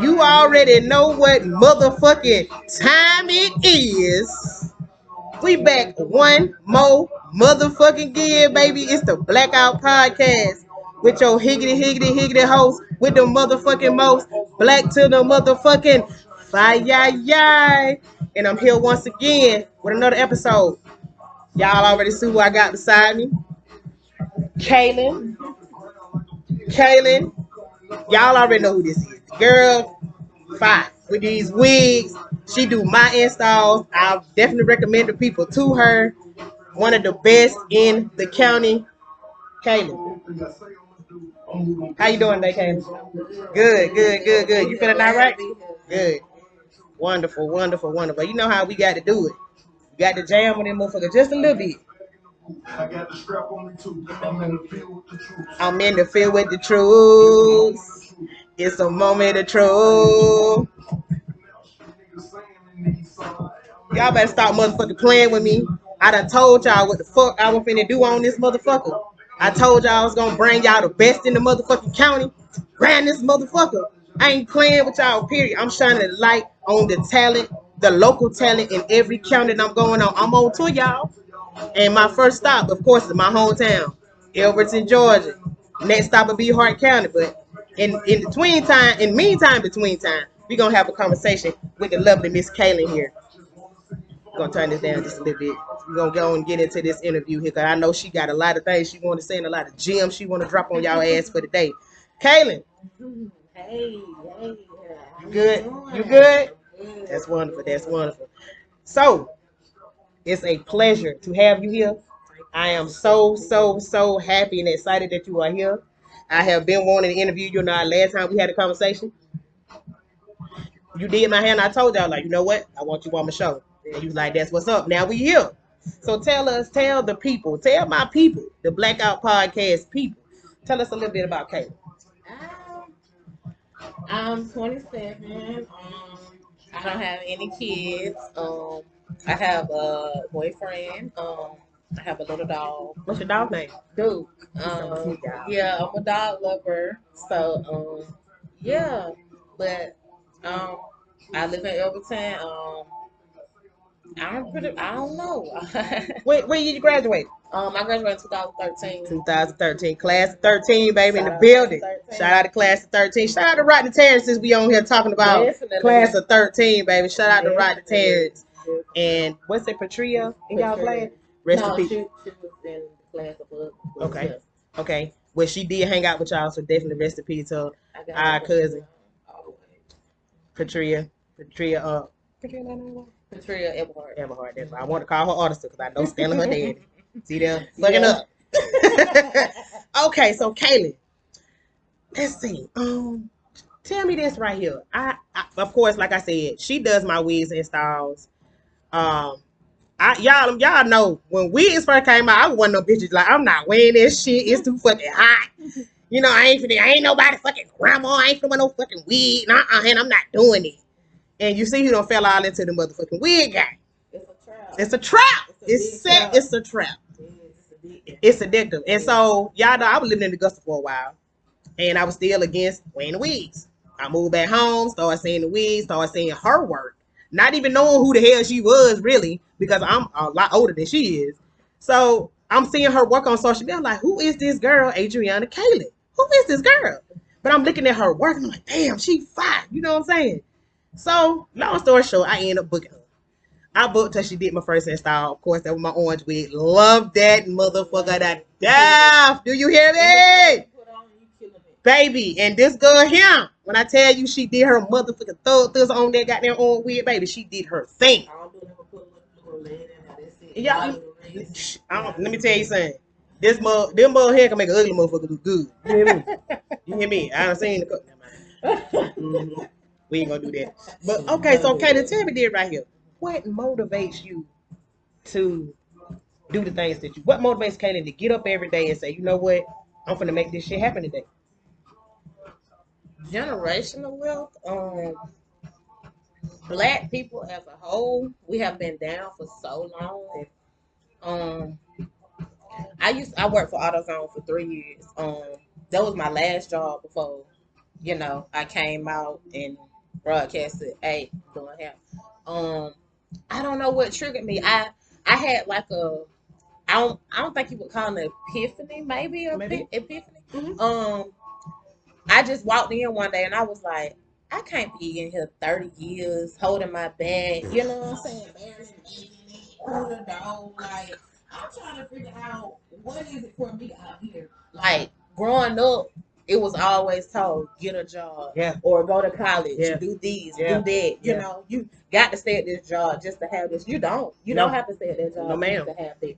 You already know what motherfucking time it is. We back one more motherfucking again, baby. It's the Blaque Owt Podcast with your higgity host with the motherfucking most black to the motherfucking fire. And I'm here once again with another episode. Y'all already see who I got beside me. Kaylen. Kaylen. Y'all already know who this is. The girl, fine. With these wigs. She do my installs. I definitely recommend the people to her. One of the best in the county. Kaylen. How you doing today, Kaylen? Good. You feeling all right? Good. Wonderful. You know how we got to do it. We got to jam on them motherfucker just a little bit. I got the strap on me too. I'm in the field with the troops. I'm in the field with the troops. It's a moment of truth. Y'all better stop motherfucking playing with me. I done told y'all what the fuck I was finna do on this motherfucker. I told y'all I was gonna bring y'all the best in the motherfucking county. Brand this motherfucker. I ain't playing with y'all, period. I'm shining a light on the talent, the local talent in every county that I'm going on. I'm on tour, y'all. And my first stop, of course, is my hometown, Elberton, Georgia. Next stop will be Hart County. But in between time, we're gonna have a conversation with the lovely Miss Kaylen here. I'm gonna turn this down just a little bit. We're gonna go and get into this interview here, because I know she got a lot of things she want to say and a lot of gems she want to drop on y'all ass for the day. Kaylen. Hey. You good? You good? That's wonderful. So, it's a pleasure to have you here. I am so happy and excited that you are here. I have been wanting to interview you. Last time we had a conversation, you did my hand. I told y'all, like, you know what? I want you on my show. And you was like, that's what's up. Now we here. So tell the people, tell my people, the Blaque Owt Podcast people, tell us a little bit about Kaylen. I'm 27. I don't have any kids. I have a boyfriend. I have a little dog. What's your dog name? Duke. Yeah, I'm a dog lover. So, yeah. But I live in Elberton. I don't know. When did you graduate? I graduated in 2013. 2013, class of 13, baby, in the building. Shout out to class of 13. Shout out to Rodney Terrence, since we on here talking about class of 13, baby. Shout out to Rodney Terrence. And what's it, Patria? In y'all playing? Rest in peace. She was in class of Okay. Well, she did hang out with y'all, so definitely rest in peace to our cousin. Patria Everhart. That's why I want to call her artist, because I know Stella her daddy. See them fucking up. Okay, so Kaylen, let's see. Tell me this right here. I of course, like I said, she does my wigs installs. Y'all know when wigs first came out, I was one of them bitches like, I'm not wearing this shit. It's too fucking hot. You know, I ain't nobody fucking grandma. I ain't wearing no fucking wig. And I'm not doing it. And you see, he done fell all into the motherfucking wig guy. It's a trap. It's a trap. It's addictive. And so, y'all know, I was living in Augusta for a while, and I was still against wearing the wigs. I moved back home, started seeing the wigs, started seeing her work, not even knowing who the hell she was really, because I'm a lot older than she is. So I'm seeing her work on social media. I'm like, who is this girl, Adrianna Kaylen? Who is this girl? But I'm looking at her work, and I'm like, damn, she fine. You know what I'm saying? So, long story short, I ended up booking her. I booked her. She did my first install. Of course, that was my orange wig. Love that motherfucker to death. Do you hear me? Baby, and this girl here, when I tell you she did her motherfucking thugs on that goddamn orange wig, baby, she did her thing. Y'all, let me tell you something. Them mother hair can make an ugly motherfucker look good. You hear me? I done seen the cut. Mm-hmm. We ain't gonna do that. But okay, so Kaylen, tell me this right here. What motivates you to do the things that you? What motivates Kaylen to get up every day and say, you know what, I'm gonna make this shit happen today? Generational wealth. Black people as a whole, we have been down for so long. I worked for AutoZone for 3 years. That was my last job before you know, I came out and broadcasted, hey, doing hair. I don't know what triggered me. I had like I don't think you would call it an epiphany, maybe epiphany. Mm-hmm. I just walked in one day and I was like, I can't be in here 30 years holding my bag, you know what I'm saying? Embarrassing me, through the door. Like, I'm trying to figure out what is it for me out here. Like, growing up, it was always told, get a job. Yeah. Or go to college. Yeah. Do this, Yeah. do that. You Yeah. know, you got to stay at this job just to have this. You don't. You No. don't have to stay at that job No, ma'am. just to have that.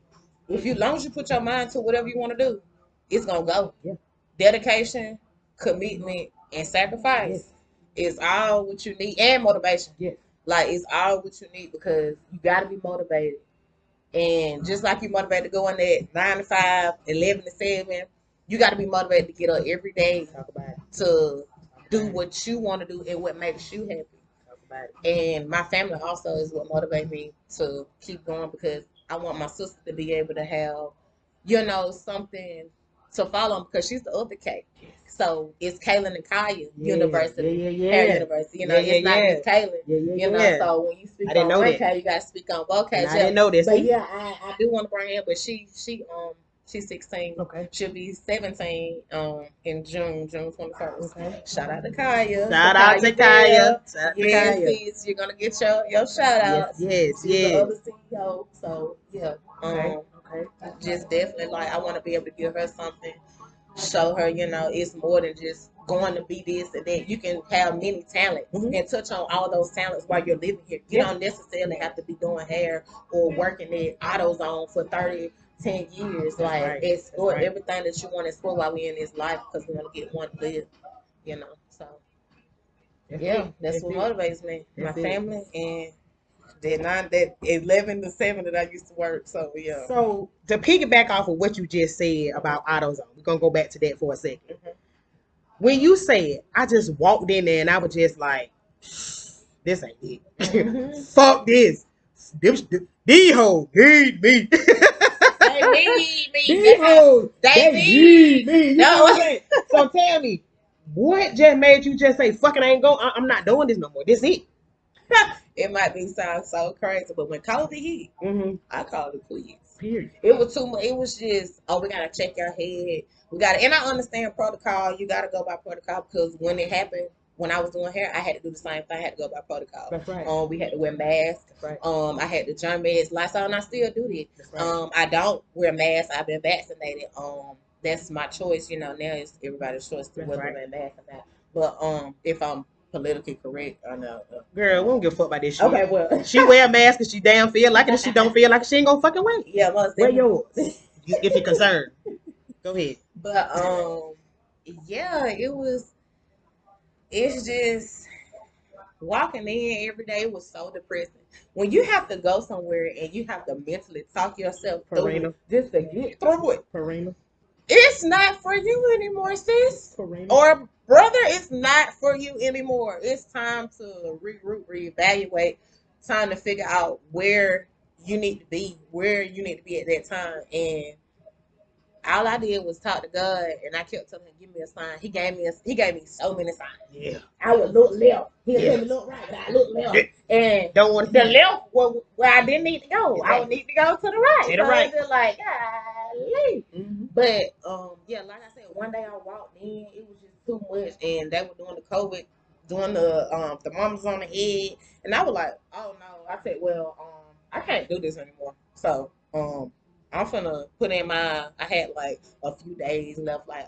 If you, long as you put your mind to whatever you want to do, it's going to go. Yeah. Dedication, commitment, and sacrifice is all what you need, and motivation. Like, it's all what you need because you got to be motivated. And just like you motivated to go in there 9 to 5, 11 to 7, you got to be motivated to get up every day to do what you want to do and what makes you happy. And my family also is what motivates me to keep going because I want my sister to be able to have, you know, something to follow because she's the other K. So it's Kaylen and Kaya University, Hair University. You know, it's not just Kaylen. You know, so when you speak on one K, you got to speak on both K. I didn't know this. But yeah, I do want to bring it up, but she's 16. Okay. She'll be 17 in June 21st. Okay. Shout out to Kaya. Shout out to Kaya. Yes, you're gonna get your shout out. Yes. She's the other CEO. So yeah. Okay. Just definitely like I want to be able to give her something, show her, you know, it's more than just going to be this and that. You can have many talents and touch on all those talents while you're living here. You don't necessarily have to be doing hair or working at AutoZone for 10 years. Like, explore everything that you want to explore while we're in this life because we want to get one to live, you know. So, that's what motivates me. My family and that 11 to 7 that I used to work. So, yeah. So, to piggyback off of what you just said about AutoZone, we're going to go back to that for a second. When you said, I just walked in there and I was just like, this ain't it. Fuck this. These hoes need me. They need me. These hoes, they need me. You know No. what I'm saying? So tell me, what just made you just say, fucking ain't going, I'm not doing this no more. This it. It might be sound so crazy, but when COVID hit, I called it quits. Period. It was too much. It was just, we gotta check your head. We gotta, and I understand protocol. You gotta go by protocol because when it happened, when I was doing hair, I had to do the same thing. I had to go by protocol. That's right. We had to wear masks. That's right. I had to germ meds, Lysol, and I still do that. That's right. I don't wear masks. I've been vaccinated. That's my choice. You know, now it's everybody's choice to whether wear masks or not. But if I'm politically correct, I know. Girl, we don't give a fuck about this shit. Okay, well, she wear a mask and she damn feel like it, and she don't feel like it, she ain't gonna fucking wait. Yeah, most wear yours if you're concerned. Go ahead. But yeah, it's just walking in every day was so depressing. When you have to go somewhere and you have to mentally talk yourself through just to get through it. Parina. It's not for you anymore, sis. Parina. Or brother, it's not for you anymore. It's time to regroup, reevaluate, time to figure out where you need to be at that time. And all I did was talk to God, and I kept telling him, "Give me a sign." He gave me so many signs. Yeah. I would look left. He'll tell me look right, but I look left. And don't want the left where I didn't need to go. I would need to go to the right. To the right. Just like, golly. But yeah, like I said, one day I walked in, it was just too much, and they were doing the COVID, doing the thermometers on the head, and I was like, oh no. I said, well, I can't do this anymore. So I'm finna put in I had like a few days left, like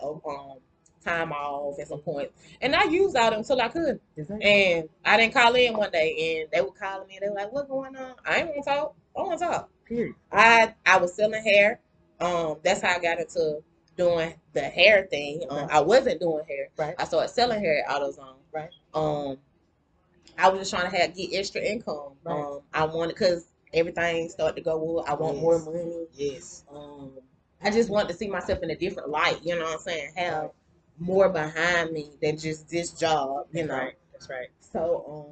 time off at some point, and I used out until I could. And I didn't call in one day, and they were calling me, and they were like, "What's going on?" I ain't want to talk. I want to talk. Period. I was selling hair. That's how I got into doing the hair thing. I wasn't doing hair. Right. I started selling hair at AutoZone. Right. I was just trying to get extra income. Right. I wanted because everything started to go well. I want more money. Yes. I just wanted to see myself in a different light. You know what I'm saying? Have more behind me than just this job. You know. Right. That's right. So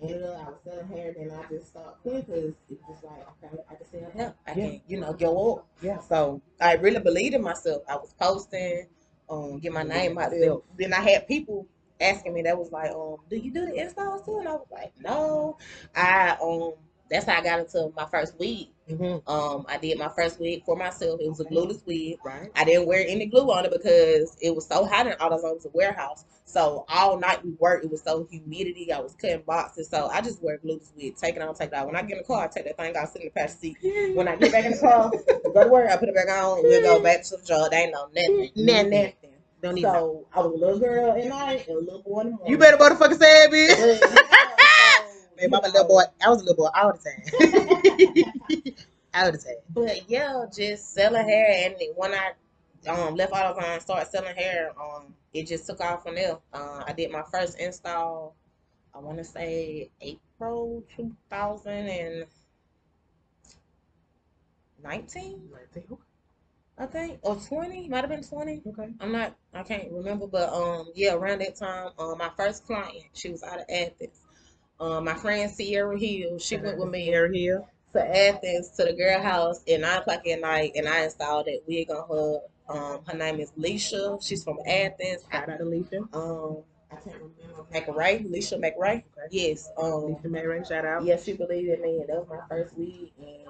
I was selling hair, then I just stopped because it was just like, okay, I can sell hair. I can, go up. Yeah. So I really believed in myself. I was posting. get my name out there. Then I had people asking me that was like, do you do the installs too? And I was like, no. That's how I got into my first wig. I did my first wig for myself. It was a glueless wig. Right. I didn't wear any glue on it because it was so hot in AutoZone's warehouse. So all night we worked. It was so humidity. I was cutting boxes. So I just wear glueless wig. Take it on, take it out. When I get in the car, I take that thing out, sit in the passenger seat. When I get back in the car, go to work, I put it back on, and we'll go back to the job. They ain't know nothing. Nothing. Don't even know. I was a little girl at night and a little boy in the morning. You better motherfucking say it, bitch. Man, I'm a little boy. I was a little boy all the time. All the time. But yeah, just selling hair. And when I left AutoZone and started selling hair, it just took off from there. I did my first install, I want to say April 2019. I think, or 20, might have been 20. Okay. I can't remember, but yeah, around that time, my first client, she was out of Athens. My friend Sierra Hill, she went with me to Athens to the girl house at 9 o'clock at night, and I installed that wig on her. Her name is Leisha. She's from Athens. Shout out to Leisha. I can't remember. McRae, Leisha McRae. Okay. Yes. Leisha McRae, shout out. Yeah, she believed in me, and that was my first wig, and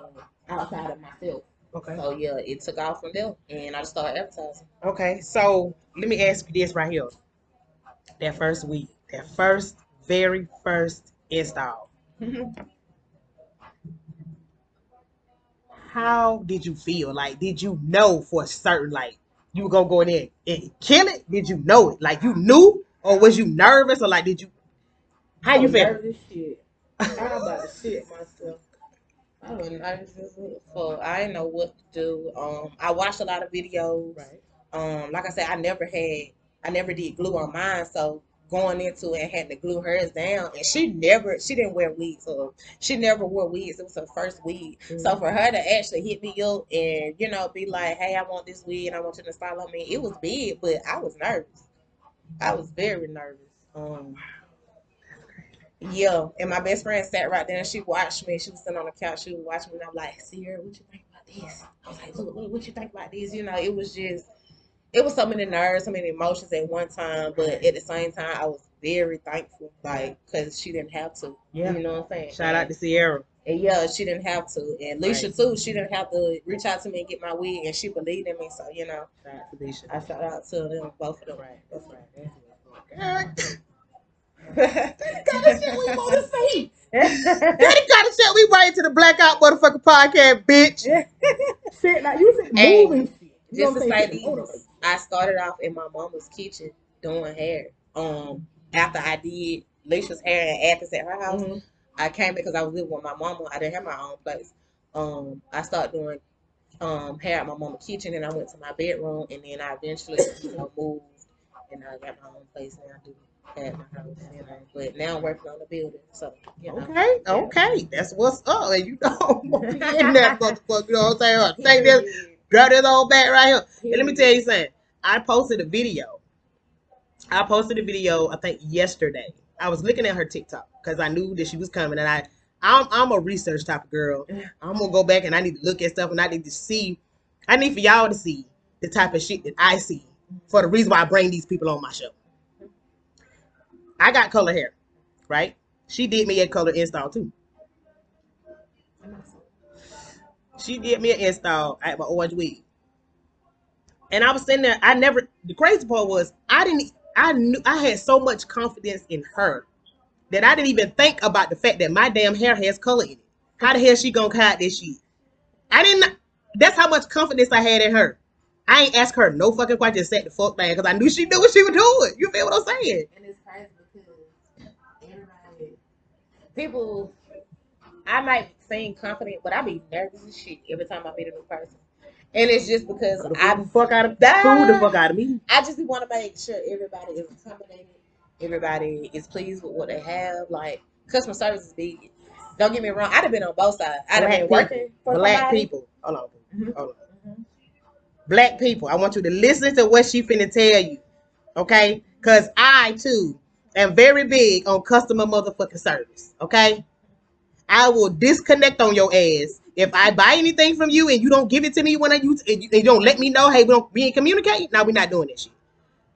outside of myself. Okay. So yeah, it took off from there, and I just started advertising. Okay, so let me ask you this right here. That first week, that very first install. How did you feel? Like, did you know for certain, like, you were gonna go in there and kill it? Did you know it? Like, you knew, or was you nervous, or like, did you? How you feel? Nervous shit. I about to shit myself. I was nervous as fuck. I didn't know what to do. I watched a lot of videos. Right. Like I said, I never did glue on mine, so going into it and had to glue hers down, and she didn't wear wigs, so she never wore wigs. It was her first wig. So for her to actually hit me up and be like, hey, I want this wig and I want you to install on me, it was big, but I was nervous. I was very nervous. Yeah, and my best friend sat right there and she watched me. She was sitting on the couch, she was watching me, and I'm like, Sierra, what you think about this? I was like, look, what you think about this? It was so many nerves, so many emotions at one time, but at the same time, I was very thankful, like, because she didn't have to. Yeah. You know what I'm saying? Shout out to Sierra. And yeah, she didn't have to. And Leisha, too, she didn't have to reach out to me and get my wig, and she believed in me, so, Shout out to Leisha. I shout out to them, both of them. Right. That's right. That's the kind of shit we want to see. That's the kind of shit we bring to the Blaque Owt motherfucking podcast, bitch. Shit, like you said, moving shit. Just to say this, I started off in my mama's kitchen doing hair. After I did Leisha's hair and Athens at her house, I came because I was living with my mama. I didn't have my own place. I started doing hair at my mama's kitchen, and I went to my bedroom, and then I eventually moved, and I got my own place now. I do at my house, but now I'm working on the building. So okay, that's what's up. And in that motherfucker, you know what I'm saying? Take this, grab this old bag right here. And let me tell you something. I posted a video. I think yesterday. I was looking at her TikTok because I knew that she was coming, and I'm a research type of girl. I'm gonna go back and I need to look at stuff, and I need for y'all to see the type of shit that I see for the reason why I bring these people on my show. I got color hair, right? She did me a color install too. She did me an install at my orange wig. And I was sitting there, the crazy part was I had so much confidence in her that I didn't even think about the fact that my damn hair has color in it. How the hell she gonna hide this shit? That's how much confidence I had in her. I ain't ask her no fucking question, just sat the fuck down because I knew she knew what she was doing. You feel what I'm saying? And it's crazy because people, I might seem confident, but I be nervous as shit every time I meet a new person. And it's just because the fuck out of me. I just want to make sure everybody is accommodated. Everybody is pleased with what they have. Like, customer service is big. Don't get me wrong. I'd have been on both sides. I'd have been working for Black people. Hold on. Black people, I want you to listen to what she finna tell you. Okay? Because I, too, am very big on customer motherfucking service. Okay? I will disconnect on your ass if I buy anything from you and you don't give it to me when you don't let me know, hey, we ain't communicating. Now we're not doing this shit.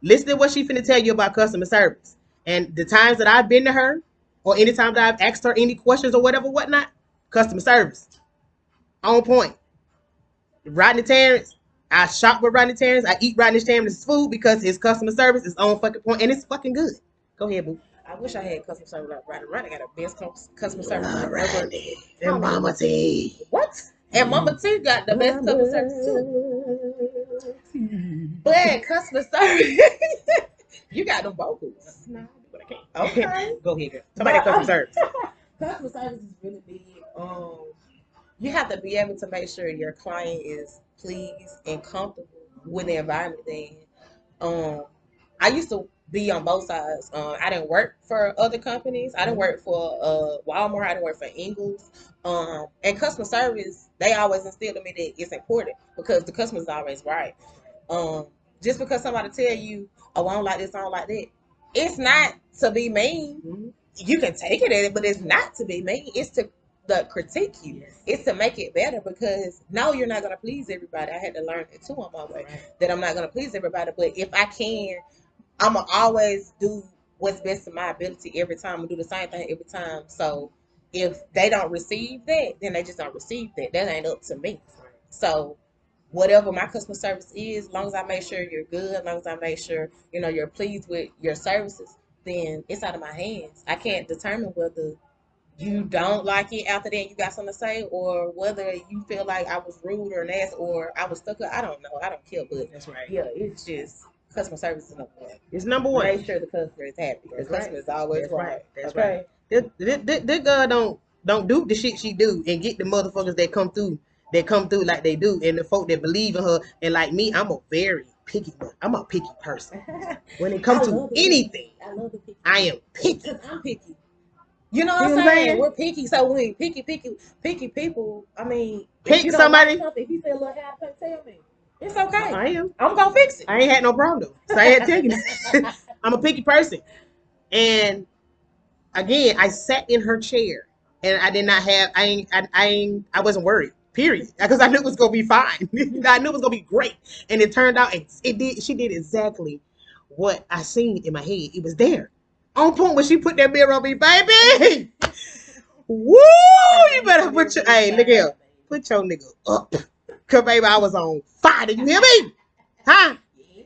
Listen to what she finna tell you about customer service. And the times that I've been to her, or any time that I've asked her any questions or whatever, whatnot, customer service. On point. Rodney Terrence, I shop with Rodney Terrence. I eat Rodney Terrence's food because his customer service is on fucking point and it's fucking good. Go ahead, boo. I wish I had customer service like Rodney. Rodney got the best customer service I've ever. Rodney and Mama T. What? And Mama T got the best customer service too. But customer service, you got them vocals. No, but I can't. Okay. Go ahead, girl. Somebody Customer service. Customer service is really big. You have to be able to make sure your client is pleased and comfortable with the environment. Then, I used to be on both sides. I didn't work for other companies. I didn't work for Walmart. I didn't work for Ingles. And customer service, they always instilled in me that it's important because the customer's always right. Just because somebody tell you, oh, I don't like this, I don't like that, it's not to be mean. Mm-hmm. You can take it at it, but it's not to be mean. It's to critique you. Yes. It's to make it better because no, you're not going to please everybody. I had to learn it too on my way, that I'm not going to please everybody. But if I can, I'm going to always do what's best to my ability every time and do the same thing every time. So if they don't receive that, then they just don't receive that. That ain't up to me. So whatever my customer service is, as long as I make sure you're good, as long as I make sure, you're pleased with your services, then it's out of my hands. I can't determine whether you don't like it after that you got something to say, or whether you feel like I was rude or nasty or I was stuck up. I don't know. I don't care, but that's right. Yeah, it's just customer service is number one. It's number one. Make sure the customer is happy. The customer is always right. That's right. This girl don't do the shit she do and get the motherfuckers that come through like they do, and the folk that believe in her. And like me, I'm a picky person. When it comes to anything, I am picky. I'm picky. You know what I'm saying? We're picky. So when picky people, I mean, pick somebody. If you say a little hair, tell me. It's okay. I am. I'm gonna fix it. I ain't had no problem though. So I had to tell you. I'm a picky person. And again, I sat in her chair and I did not have I wasn't worried. Period. Because I knew it was gonna be fine. I knew it was gonna be great. And it turned out she did exactly what I seen in my head. It was there. On point when she put that mirror on me, baby. Woo! You better put your look here. Put your nigga up. Cause baby, I was on fire. Did you hear me? Huh? Yeah.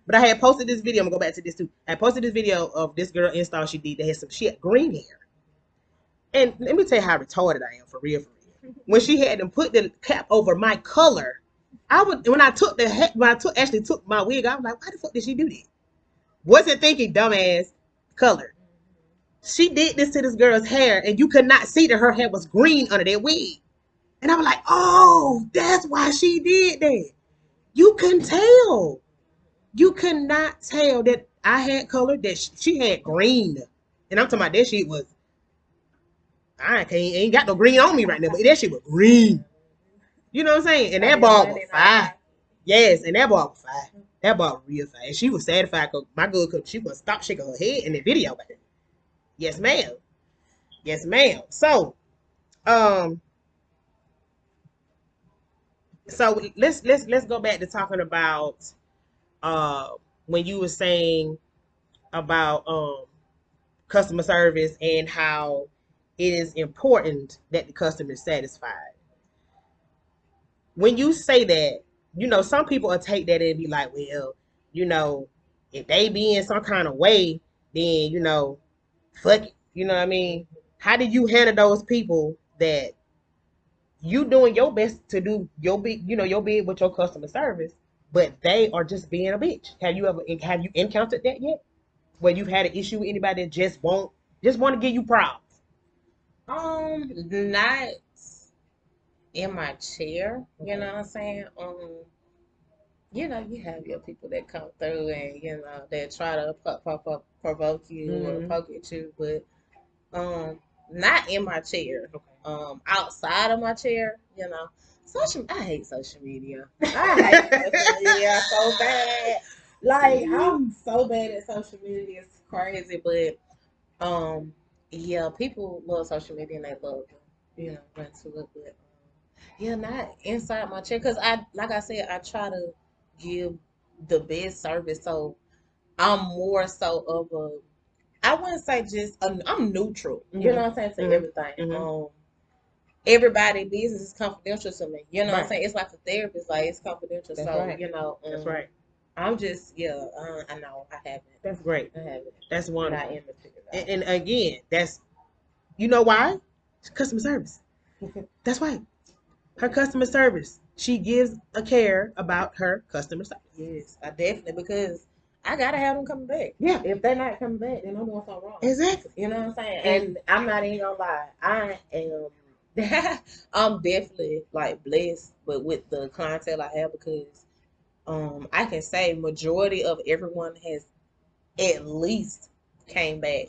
But I had posted this video. I'm gonna go back to this too. I posted this video of this girl install she did that had green hair. And let me tell you how retarded I am for real. When she had them put the cap over my color, when I actually took my wig, I was like, why the fuck did she do that? Wasn't thinking dumbass color. She did this to this girl's hair, and you could not see that her hair was green under that wig. And I was like, oh, that's why she did that. You couldn't tell. You could not tell that I had color, that she had green. And I'm talking about that shit was, ain't got no green on me right now, but that shit was green. You know what I'm saying? And that ball was fire. Yes, and that ball was fire. That ball was real fire. And she was satisfied because my girl, she was stop shaking her head in the video. Yes, ma'am. Yes, ma'am. So let's go back to talking about when you were saying about customer service and how it is important that the customer is satisfied. When you say that, some people will take that and be like, well, if they be in some kind of way, then, fuck it. You know what I mean? How do you handle those people that you doing your best to do your big with your customer service, but they are just being a bitch? Have you encountered that yet? Where you've had an issue with anybody that just want to give you problems? Not in my chair, you know what I'm saying? You have your people that come through and, they try to provoke you or poke at you, but not in my chair. Okay. Outside of my chair, I hate social media. I hate social media so bad. Like, I'm so bad at social media. It's crazy, but yeah, people love social media and they love run to it, but not inside my chair, because like I said, I try to give the best service. So I'm more so of a, I wouldn't say just, I'm neutral. You know what I'm saying, to everything. Everybody business is confidential to me. You know what I'm saying? It's like a therapist, like it's confidential. That's so, right. you know, That's right. I'm just, I know, I haven't. That's great. I haven't. That's wonderful. I am and again, that's, you know why? It's customer service. That's right. Her customer service. She gives a care about her customer service. Yes, I definitely, because I gotta have them coming back. Yeah. If they're not coming back, then I'm doing something wrong. Exactly. You know what I'm saying? And I'm not even gonna lie. I am I'm definitely like blessed with the clientele I have, because I can say majority of everyone has at least came back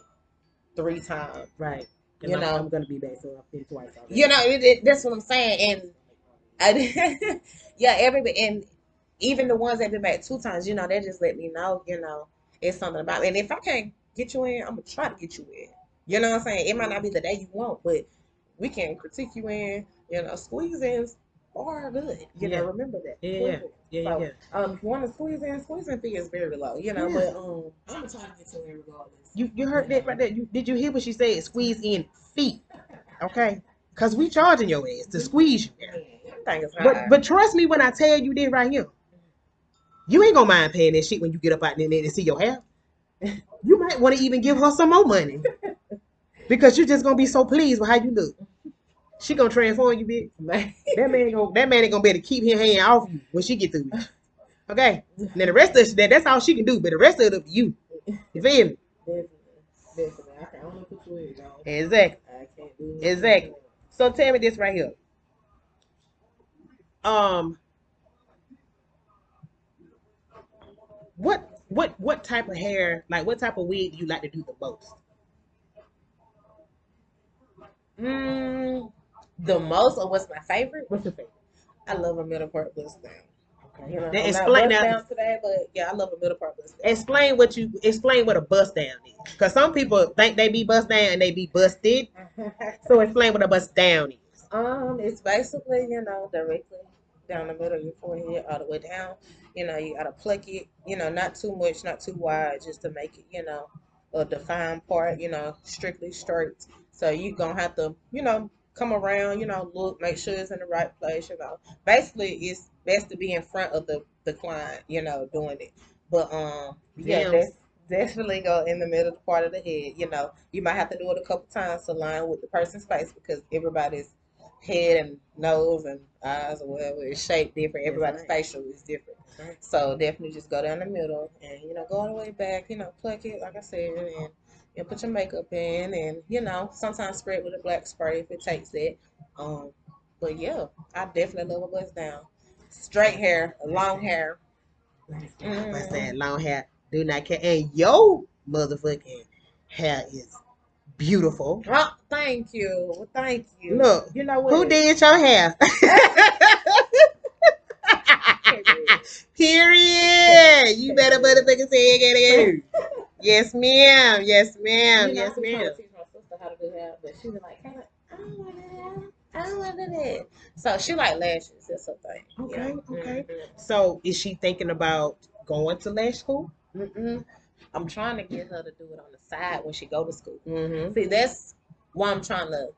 3 times. Right. And You know, I'm gonna be back, so I've been twice already. You know, that's what I'm saying. And yeah, everybody, and even the ones that been back 2 times, you know, they just let me know, you know, it's something about me. And if I can't get you in, I'm gonna try to get you in. You know what I'm saying? It might not be the day you want, but we can critique you in. You know, squeeze-ins are good. You know, remember that. Yeah. If you want to squeeze-in fee is very low. You know, but I'm gonna try to get you in regardless. You heard that right there? Did you hear what she said? Squeeze in fee. Okay. Cause we charging your ass to squeeze you there. But trust me when I tell you this right here, you ain't gonna mind paying that shit when you get up out there and see your hair. You might want to even give her some more money, because you're just gonna be so pleased with how you look. She gonna transform you, bitch. That man ain't gonna be able to keep his hand off you when she get through. Okay. Now the rest of that's all she can do, but the rest of it up to you. You feel me? Definitely. I don't know what you is, y'all. Exactly. I can't do Exactly. So tell me this right here. What type of hair, like what type of wig do you like to do the most? The most, or what's my favorite? What's your favorite? I love a middle part bust down. Okay. You know, Now, I'm explain not bust now, down today, but yeah, I love a middle part bust down. Explain what a bust down is, because some people think they be bust down and they be busted. So explain what a bust down is. It's basically, you know, directly down the middle of your forehead, all the way down. You know, you gotta pluck it. You know, not too much, not too wide, just to make it, you know, a defined part. You know, strictly straight. So you gonna have to, you know, come around. You know, look, make sure it's in the right place. You know, basically, it's best to be in front of the client. You know, doing it. But yeah, that's definitely go in the middle part of the head. You know, you might have to do it a couple times to align with the person's face, because everybody's head and nose and eyes or whatever is shaped different. Everybody's facial is different. So definitely just go down the middle and, you know, go all the way back, you know, pluck it, like I said, and you know, put your makeup in, and, you know, sometimes spray it with a black spray if it takes it. But yeah, I definitely love a bust down. Straight hair, long hair. Bust down, long hair, do not care. And your motherfucking hair is beautiful. Oh, thank you. Thank you. Look, you know what? Who did your hair? Period. You better motherfucking say it again. Yes, ma'am. Yes, ma'am. Yes, ma'am. I teach my sister how to do hair, but she was like, I don't want to do that. I don't want to do that. So she like lashes. That's her thing. Okay, okay. So is she thinking about going to lash school? I'm trying to get her to do it on the side when she go to school. See, that's why I'm trying to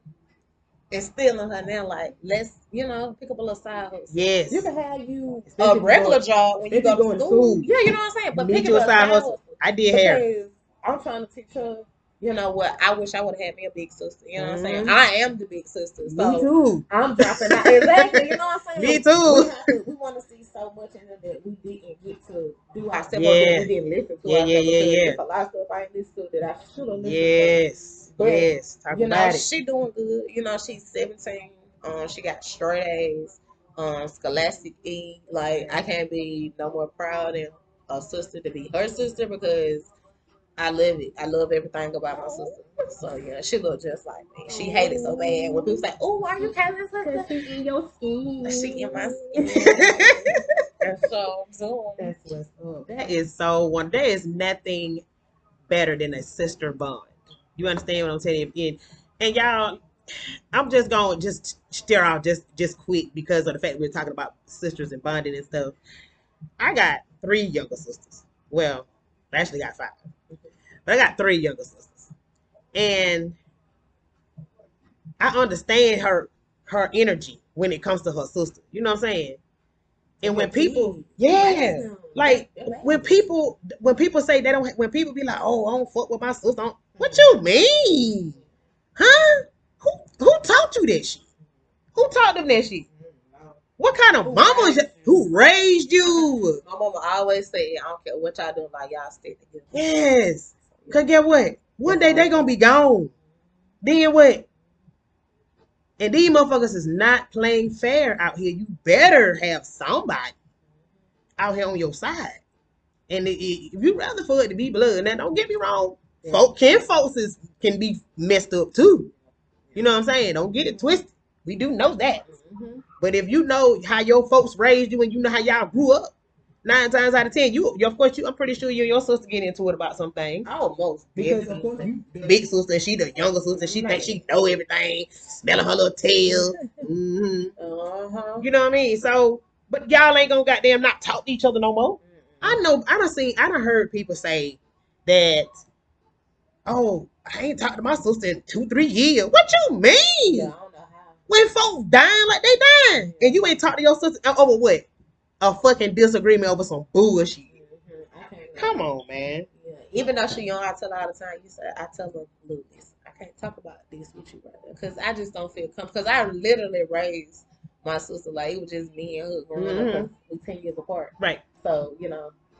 instill in her now. Like, let's, you know, pick up a little side hustle. Yes. You can have you a regular job when you go to school. Yeah, you know what I'm saying? But pick up a side hustle. I did hair. I'm trying to teach her, you know what, I wish I would have had me a big sister. You know what I'm saying? I am the big sister. So me too. I'm dropping out. Exactly. You know what I'm saying? Me too. We want to see so much in her that we didn't get to do ourselves, or that we didn't listen to ourselves. There's a lot of stuff I ain't listened to that I should have listened to. Yes. Talk you know, about it. She doing good. You know, she's 17. She got straight A's. Scholastic E. Like, I can't be no more proud than a sister to be her sister, because I love it. I love everything about my sister. So yeah, she look just like me. She hated so bad when people say, "Oh, are you Kaylen's sister?" She in your skin. She in my skin. That's so doing. That's what's up. That is so one. There is nothing better than a sister bond. You understand what I'm saying? And y'all, I'm just gonna just steer off just quick because of the fact we're talking about sisters and bonding and stuff. I got 3 younger sisters. Well, I actually got 5. But I got 3 younger sisters. And I understand her energy when it comes to her sister. You know what I'm saying? And when people, like when people say they don't, when people be like, oh, I don't fuck with my sister, what you mean? Huh? Who taught you that shit? Who taught them that shit? What kind of mama is that? Who raised you? My mama always say, I don't care what y'all doing, like y'all stay together. Yes. Cause get what? One day they gonna be gone. Then what? And these motherfuckers is not playing fair out here. You better have somebody out here on your side. And if you rather for it to be blood, now don't get me wrong, folks can be messed up too. You know what I'm saying? Don't get it twisted. We do know that. But if you know how your folks raised you and you know how y'all grew up, 9 times out of 10, I'm pretty sure you and your sister get into it about some things. Almost. Because of course, you the big sister, she the younger sister, she thinks she know everything, smelling her little tail. Mm-hmm. You know what I mean? So, but y'all ain't gonna goddamn not talk to each other no more. I done heard people say that, oh, I ain't talked to my sister in 2-3 years. What you mean? Yeah, I don't know how. When folks dying like they dying, and you ain't talk to your sister over what? A fucking disagreement over some bullshit. Come on, man. Yeah. Even though she young, I tell her all the time. I tell her, look, I can't talk about this with you right now because I just don't feel comfortable. Because I literally raised my sister like it was just me and her growing up. We 10 years apart. Right. So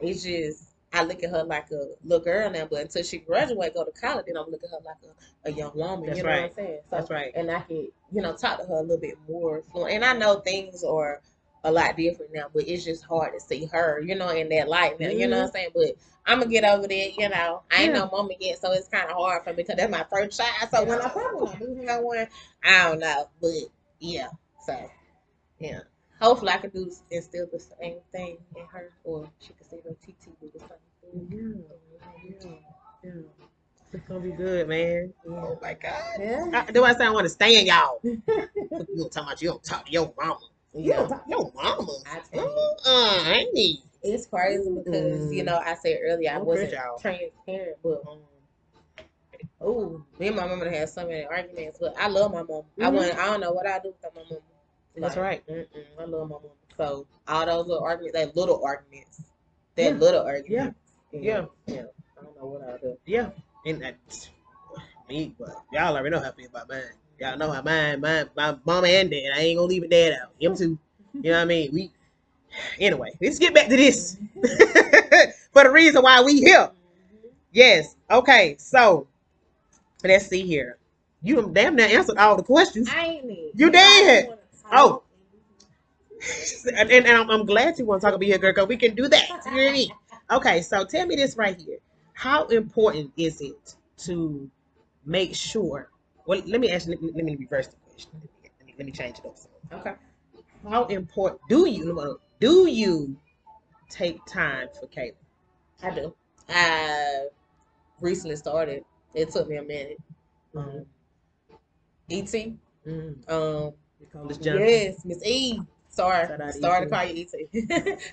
it's just I look at her like a little girl now, but until she graduate, go to college, then I'm looking at her like a young woman. That's you know right. what I'm saying? So, that's right. And I can talk to her a little bit more fluent. And I know things are a lot different now, but it's just hard to see her, in that light now. You know what I'm saying? But I'm gonna get over that. I ain't no mama yet, so it's kind of hard for me because that's my first child. So when I do have one, I don't know, but yeah. So yeah, hopefully I can instill the same thing in her, or she can see her TT do the same thing. Yeah. It's gonna be good, man. Yeah. Oh my God. Yeah. That's why I say I want to stand y'all. You talking about you don't talk to your mama. You don't talk to your mama. I ain't need. It's crazy because I said earlier I wasn't transparent, but me and my mama had so many arguments. But I love my mom. I don't know what I do without my mama. That's right. I love my mom. So all those little arguments, they're little arguments. Yeah. I don't know what I do. Yeah, and me, but y'all already know how I feel about mine. Y'all know how my mama and dad. I ain't gonna leave a dad out. Him too. You know what I mean? Anyway, let's get back to this. For the reason why we here. Yes. Okay. So let's see here. You damn near answered all the questions. I ain't need. You did. Oh. and I'm glad you want to talk about here, girl, because we can do that. You hear me? Okay. So tell me this right here. How important is it to make sure? Well, let me let me reverse the question. Let me change it up. Okay. How important do you take time for Kaylen? I do. I recently started. It took me a minute. E.T. Yes, Miss E. Sorry to call you E.T.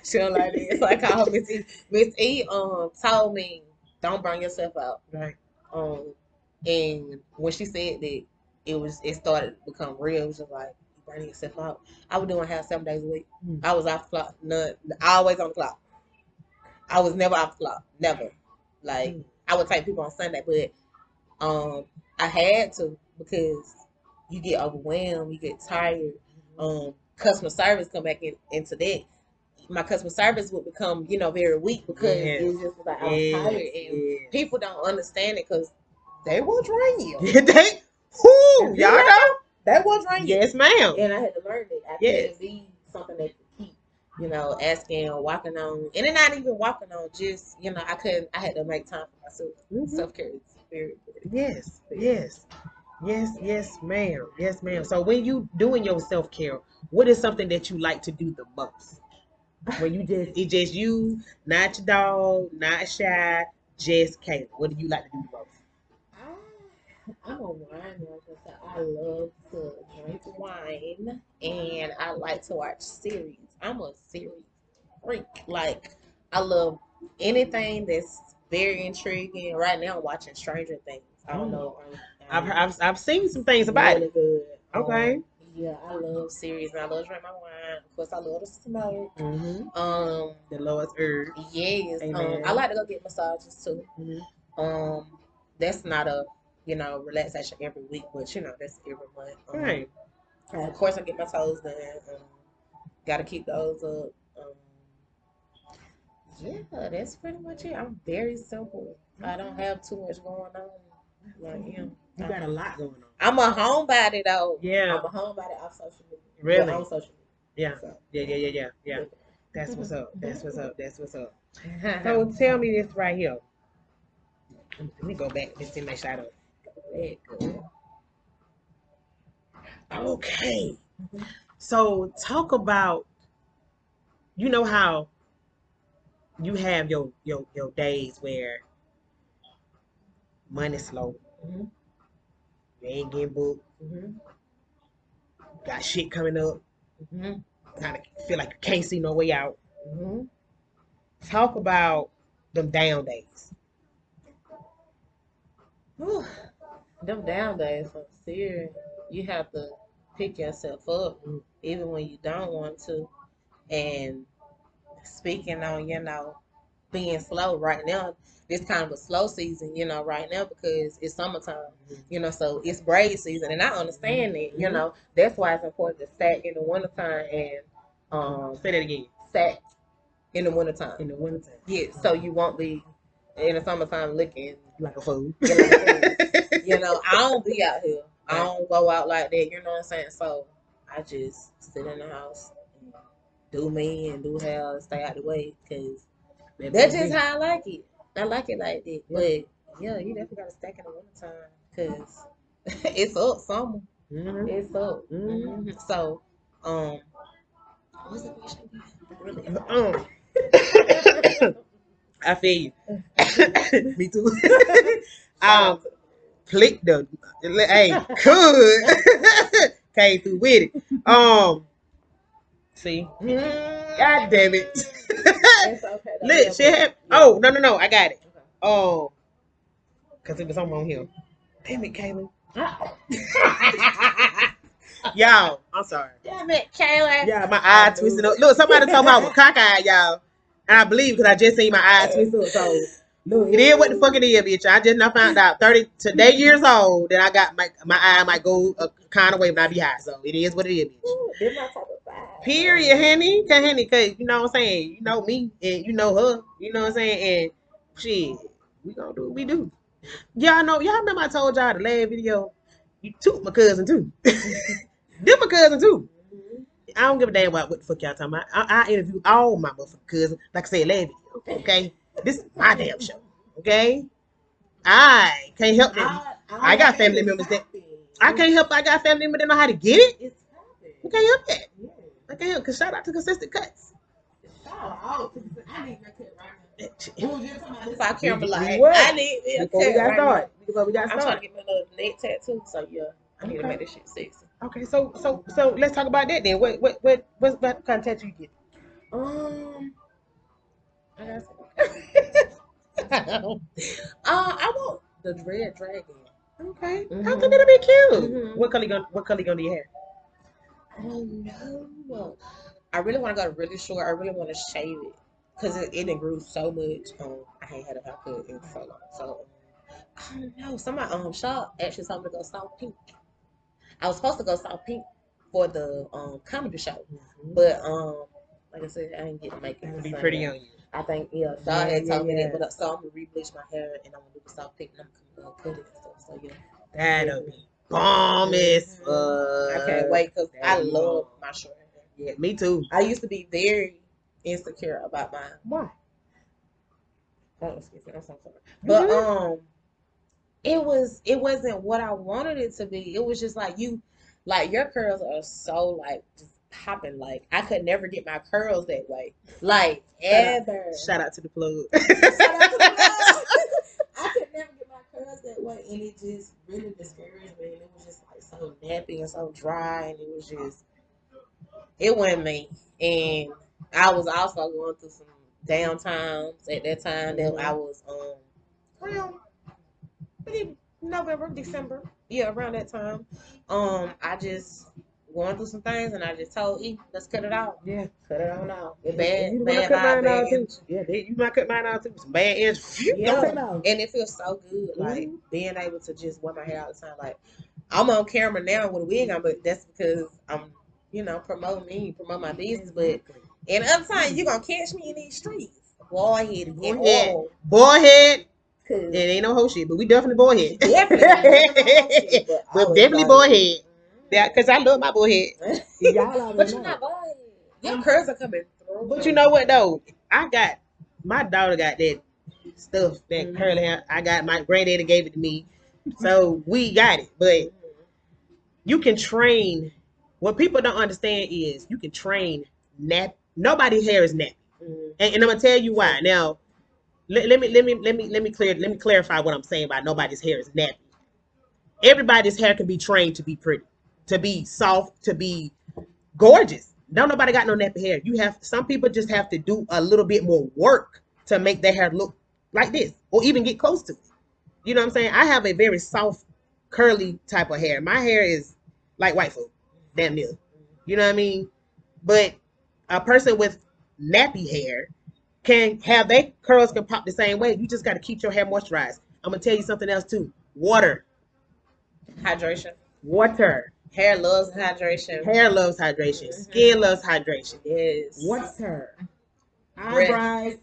She don't like it, so I call her Miss E. Miss E. Told me don't burn yourself out. Right. And when she said that, it started to become real. It was just like you burning yourself out. I was doing half 7 days a week. I was off the clock. Always on the clock. I was never off the clock. Never. Like I would take people on Sunday, but I had to because you get overwhelmed, you get tired. Customer service come back into that. My customer service would become, very weak because it was just like I was tired, and people don't understand it because they will drain you. Y'all know they will drain you. Yes, ma'am. And I had to learn that. I couldn't be something that could keep, asking or walking on, and then not even walking on. Just I had to make time for myself. Self-care is very important. Yes, ma'am. Yes, ma'am. So when you doing your self-care, what is something that you like to do the most? When it's just you, not your dog, not shy, just Kaylen. What do you like to do the most? I'm a wine drinker. I love to drink wine, and I like to watch series. I'm a series freak. Like I love anything that's very intriguing. Right now, I'm watching Stranger Things. I don't know. I've seen some things about really it. good. Okay. Yeah, I love series and I love to drink my wine. Of course, I love to smoke. The Lord's herb. Yes. Amen. I like to go get massages too. Mm-hmm. That's not a relaxation every week, but that's every month. Right. Of course, I get my toes done. Got to keep those up. Yeah, that's pretty much it. I'm very simple. I don't have too much going on. Like, you got a lot going on. I'm a homebody though. Yeah. I'm a homebody off social media. Really? On social media. Yeah. So. Yeah. That's what's up. That's what's up. So tell me this right here. Let me go back. Let's see my shadow. Okay. So talk about, you know how you have your days where money's slow. Mm-hmm. You ain't getting booked. Mm-hmm. Got shit coming up. Mm-hmm. Kind of feel like you can't see no way out. Mm-hmm. Talk about them down days. Whew. Them down days are serious. You have to pick yourself up even when you don't want to. And speaking on, being slow right now, it's kind of a slow season, right now because it's summertime, so it's braid season. And I understand that, that's why it's important to stack in the wintertime and say that again. Stack in the wintertime. Yeah, so you won't be in the summertime looking like a fool. I don't be out here. I don't go out like that, you know what I'm saying? So I just sit in the house and do me and do hair and stay out the way because that's just how I like it. I like it like that. Yeah. But yeah, you definitely gotta stack in the wintertime because it's up summer. Mm-hmm. It's up. Mm-hmm. So, what's the question? Really? I feel you. Me too. Click the could came through with it. See, God damn it. It's okay. Look, she had. Oh no, I got it. Okay. Cause it was on here. Damn it, Kaylen. Y'all, I'm sorry. Damn it, Kaylen. Yeah, my eye twisted up. Look, somebody told me I was cockeyed, y'all. And I believe because I just seen my eye twist up. So look, it is what the fuck it is, bitch. I just now found out 30 today years old that I got my eye might go a kind of way when I be high. So it is what it is, bitch. This my type of vibe. Period, honey. Cause you know what I'm saying. You know me and you know her. You know what I'm saying. And shit, we gonna do what we do. Y'all remember I told y'all the last video. You took my cousin too. Them my cousin too. I don't give a damn about what the fuck y'all talking about. I interview all my motherfucking cousins. Like I said, last video. Okay? This is my damn show. Okay? I can't help that. I got family members that I can't help. I got family members that know how to get it. I can't help that. I can't help. Cause shout out to Consistent Cuts. I need my cut right now. If I camera like I need before we got started. I'm trying to get me another neck tattoo. So yeah, I need to make this shit sexy. Okay, so let's talk about that then. What's kind of tattoo you get? I want the red dragon. Okay, I think that'll be cute. What color you gonna do your hair? I don't know. I really want to go really short. I really want to shave it because it didn't grew so much. I ain't had a haircut in so long. So I don't know. Somebody shop actually told me to go soft pink. I was supposed to go soft pink for the comedy show, but like I said, I didn't get to make it. It'll be pretty on you. I think Shaw had told me that, but so I'm gonna re-bleach my hair and I'm gonna do the soft pink and I'm gonna cut it and stuff. So yeah, that'll be bomb as fuck. I can't wait because I love my short hair. Yeah, me too. I used to be very insecure about mine. Why? Oh, excuse me, I'm so sorry. But it wasn't what I wanted it to be. It was just like your curls are so like just popping. Like I could never get my curls that way. Like ever. Shout out to the plug. I could never get my curls that way, and it just really discouraged me. And it was just like so nappy and so dry, and it wasn't me. And I was also going through some downtimes at that time that I was around November, December. Yeah, around that time. I just going through some things and I just told E, let's cut it out. Yeah. Cut it on out. It You bad might cut vibe, mine out bad too. energy. Yeah, you might cut mine out too. Some bad energy. Yeah. Don't cut it out. And it feels so good, like being able to just wear my hair all the time. Like I'm on camera now with a wig on, but that's because I'm, promoting my business. But in other times, you're gonna catch me in these streets, boy head and all. Boy head. It ain't no whole shit, but we definitely boy head. Definitely, but definitely boy head. Yeah, cause I love my boy head. But you're not boy head. Your curls are coming through. But you know what though? My daughter got that stuff, that curly hair. I got, my granddaddy gave it to me. So we got it. But you can train. What people don't understand is you can train nap. Nobody's hair is nappy. And I'm gonna tell you why. Now, let me clarify what I'm saying by nobody's hair is nappy. Everybody's hair can be trained to be pretty, to be soft, to be gorgeous. Don't nobody got no nappy hair. Some people just have to do a little bit more work to make their hair look like this or even get close to it. You know what I'm saying? I have a very soft, curly type of hair. My hair is like white folk, damn near. You know what I mean? But a person with nappy hair can have their curls can pop the same way. You just got to keep your hair moisturized. I'm gonna tell you something else too. Water. Hydration. Water. Hair loves hydration. Hair loves hydration. Skin loves hydration. Yes. Water. Eyebrows.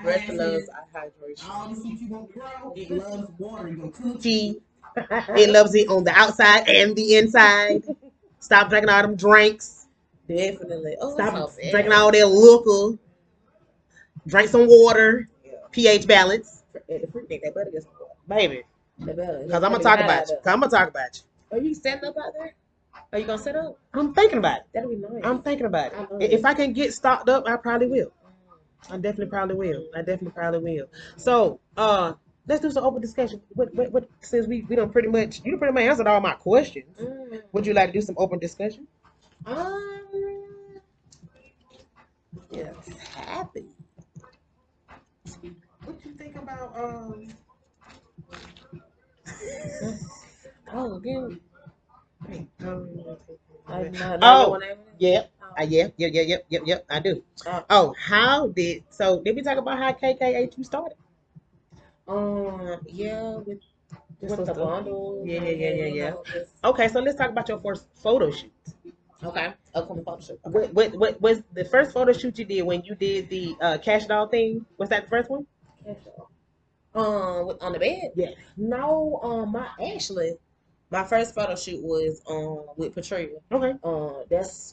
Breath Eyelashes. loves hydration. All the shit you want to grow, it loves water. Your coochie. It loves it on the outside and the inside. Stop drinking all them drinks. Definitely. Oh, stop drinking all that liquor. Drink some water. Yeah. pH balance. That butter gets baby. Because I'm gonna talk about you. Are you setting up out there? Are you gonna set up? I'm thinking about it. That'll be nice. I'm thinking about it. If I can get stocked up, I probably will. I definitely probably will. So, let's do some open discussion. What since we don't pretty much answered all my questions. Would you like to do some open discussion? Yes, happy. What you think about Oh, again. Yeah. Yep. I do. Did we talk about how KKHU started? Yeah, with the bundle. Yeah. Okay, so let's talk about your first photo shoot. Okay. Upcoming photo shoot. What was the first photo shoot you did when you did the cash doll thing? Was that the first one? Cash doll. On the bed? Yeah. No, my first photo shoot was with Patria. Okay.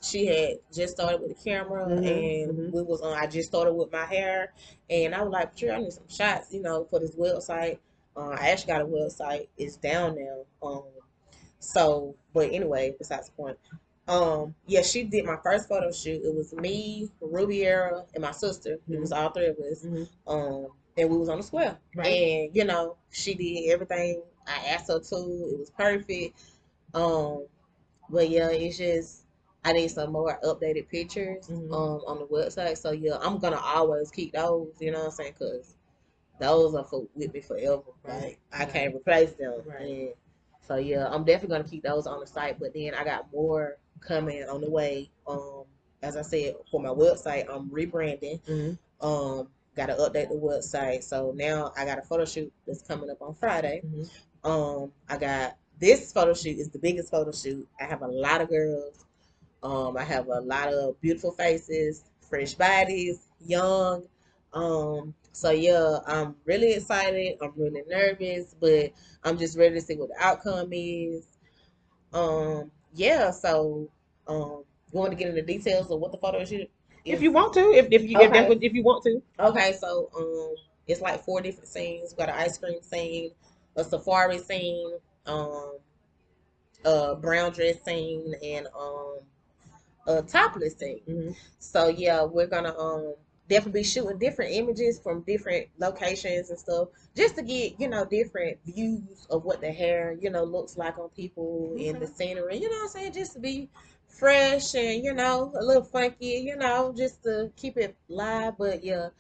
She had just started with the camera and we was I just started with my hair and I was like, Patria, I need some shots, for this website. I actually got a website. It's down now. But anyway, besides the point. Yeah, she did my first photo shoot. It was me, Rubiera, and my sister. It was all three of us. And we was on the square. Right. And, she did everything I asked her to. It was perfect. But yeah, it's just I need some more updated pictures on the website. So yeah, I'm gonna always keep those, you know what I'm saying? Cause those are with me forever. Right. Like I can't replace them. Right. And so yeah, I'm definitely gonna keep those on the site. But then I got more coming on the way. As I said, for my website, I'm rebranding. Got to update the website. So now I got a photo shoot that's coming up on Friday. I got this photo shoot is the biggest photo shoot. I have a lot of girls. I have a lot of beautiful faces, fresh bodies, young. So yeah, I'm really excited. I'm really nervous, but I'm just ready to see what the outcome is. Yeah. So, you want to get into details of what the photo shoot? If you want to, if you want to. Okay, so it's like 4 different scenes. We got an ice cream scene, a safari scene, a brown dress scene, and a topless scene. So yeah, we're gonna definitely be shooting different images from different locations and stuff, just to get different views of what the hair looks like on people in the scenery. You know what I'm saying? Just to be fresh and a little funky, just to keep it live. But yeah,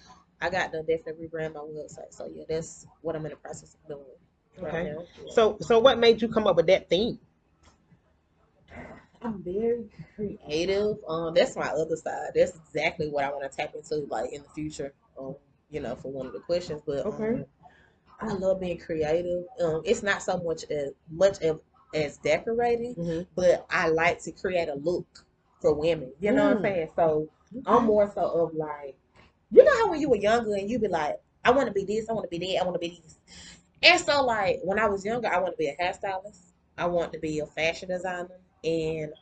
I got to definitely rebrand my website. So yeah, that's what I'm in the process of doing right Okay. now. Yeah. So what made you come up with that theme? I'm very creative. That's my other side. That's exactly what I want to tap into, like in the future. For one of the questions, but Okay. I love being creative. It's not so much as decorating, Mm-hmm. but I like to create a look for women. You know what I'm saying? So I'm more so of like, you know how when you were younger and you be like, I want to be this, I want to be that, I want to be this. And so like when I was younger, I wanted to be a hairstylist. I wanted to be a fashion designer, and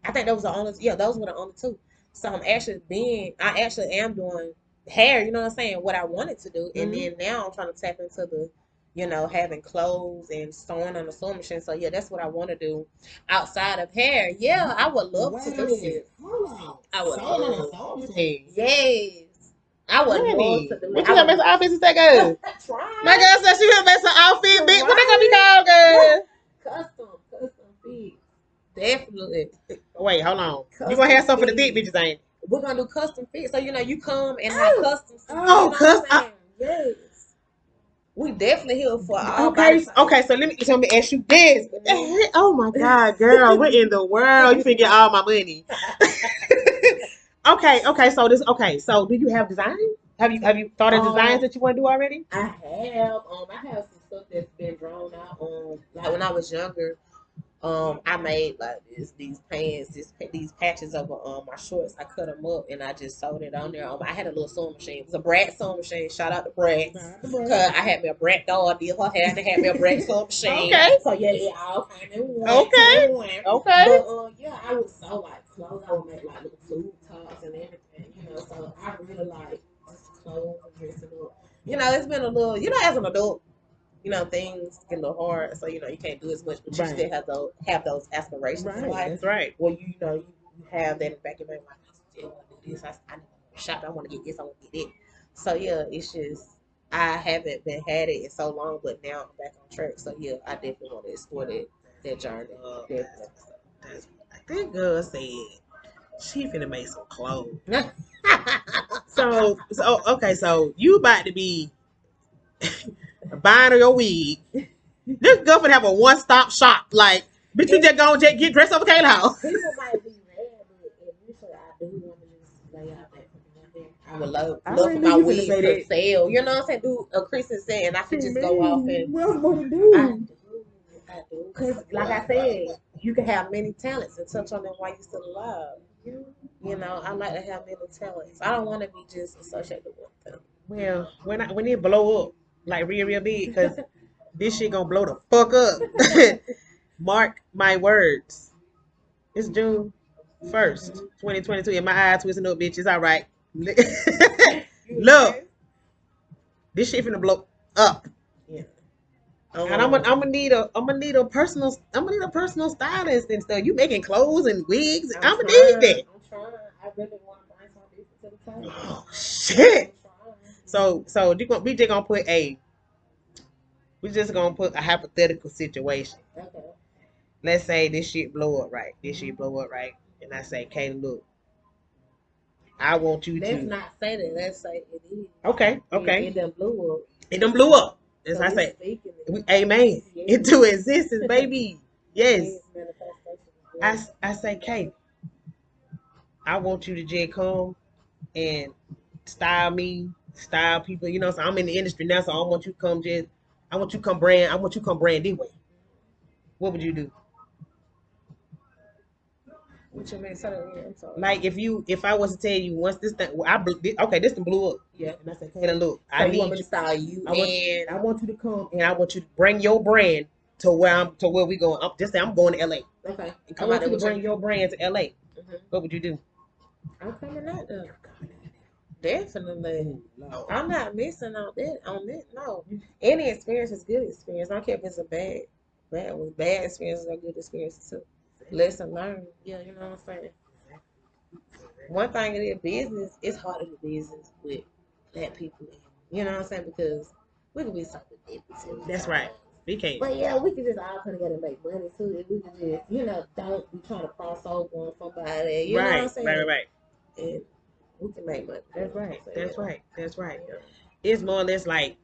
I think those were the only two. So I actually am doing hair. You know what I'm saying? What I wanted to do, and then now I'm trying to tap into the, having clothes and sewing on the sewing machine. So yeah, that's what I want to do outside of hair. Yeah, I would love to do it. I would love. Yes. I would love to do What it. you have as outfits to take us? Try. My girl said she have as an outfit, bitch. What they gonna be called, girl? Custom fit. Definitely. Wait, hold on. Custom You gonna have something for the fit. thick bitches, ain't? We're gonna do custom fit. So you come and have custom fit. Oh, Yes. We definitely here for all body okay, types. okay. So let me ask you this. What the heck? Oh my God, girl, what in the world? You finna get all my money. Okay. So do you have design? Have you thought of designs that you want to do already? I have some stuff that's been drawn out. Like when I was younger, I made like these pants, these patches over my shorts. I cut them up and I just sewed it on there. I had a little sewing machine. It was a Brat sewing machine. Shout out to Brat. Cause I had me a Brat doll, did her hair, and I had me a Brat sewing machine. Okay. So yeah, it all came in one. Okay. But I would sew like clothes. I would make like little food tops and everything. So I really like just clothes and dressing up. It's been a little, as an adult, things get a little hard, so you can't do as much, but you still have those aspirations in life. That's right. Well, you have that in the back of your mind. Like, I still want to do this. I need to shop. I want to get this. I want to get it. So yeah, it's just I haven't been had it in so long, but now I'm back on track. So yeah, I definitely want to explore that journey. That's that girl said she finna make some clothes. So okay, so you about to be buying your wig. This girl finna have a one-stop shop. Like, bitch, you just go and get dressed up at Kayla house. People might be mad, but initially I do want to just lay out that. I would love for my wigs to sell. You know what I'm saying? Do a Christmas set, and I could just go off and. What I'm gonna do? I do. Because, like I said, you can have many talents and touch on them while you're still alive. I like to have many talents. I don't want to be just associated with them. Well, when it blow up like real big, because this shit gonna blow the fuck up. Mark my words. It's June 1st, 2022. And my eyes twisting up, bitch. It's all right. Look, this shit finna blow up. Yeah. And I'm gonna need a personal stylist and stuff. You making clothes and wigs? I'm gonna need that. I'm trying. I really want to bring some people to the table. Oh shit. So we just gonna put a hypothetical situation. Okay. Let's say this shit blow up right. And I say, Kayla, look, I want you to. Let's not say that. Let's say it is. Okay. It done blew up. It done blew up. As so I say, amen. Into existence, baby. Yes. I say, Kay, I want you to just come and style me, style people. So I'm in the industry now, so I want you to come brand this way. What would you do? What you mean? I'm sorry. Like if I was to tell you once this thing, this thing blew up. Yeah. And I said, Kayla, look, so I need you to style you, I want you to come and I want you to bring your brand to where we going. I'm going to LA. Okay. I want you to bring your brand to LA. Mm-hmm. What would you do? I'm coming out there. Definitely. No. I'm not missing on that. No. Any experience is good experience. I don't care if it's a bad one. Bad experiences are good experiences too. Lesson learned. Yeah, you know what I'm saying? One thing it is business, it's hard to do business with black people. You know what I'm saying? Because we can be something different. That's right. We can't. But yeah, we can just all come together and make money too. If we can just, don't be trying to cross over on somebody. You know what I'm saying? Right. And we can make money. That's right. So, That's yeah. right. That's right. It's more or less like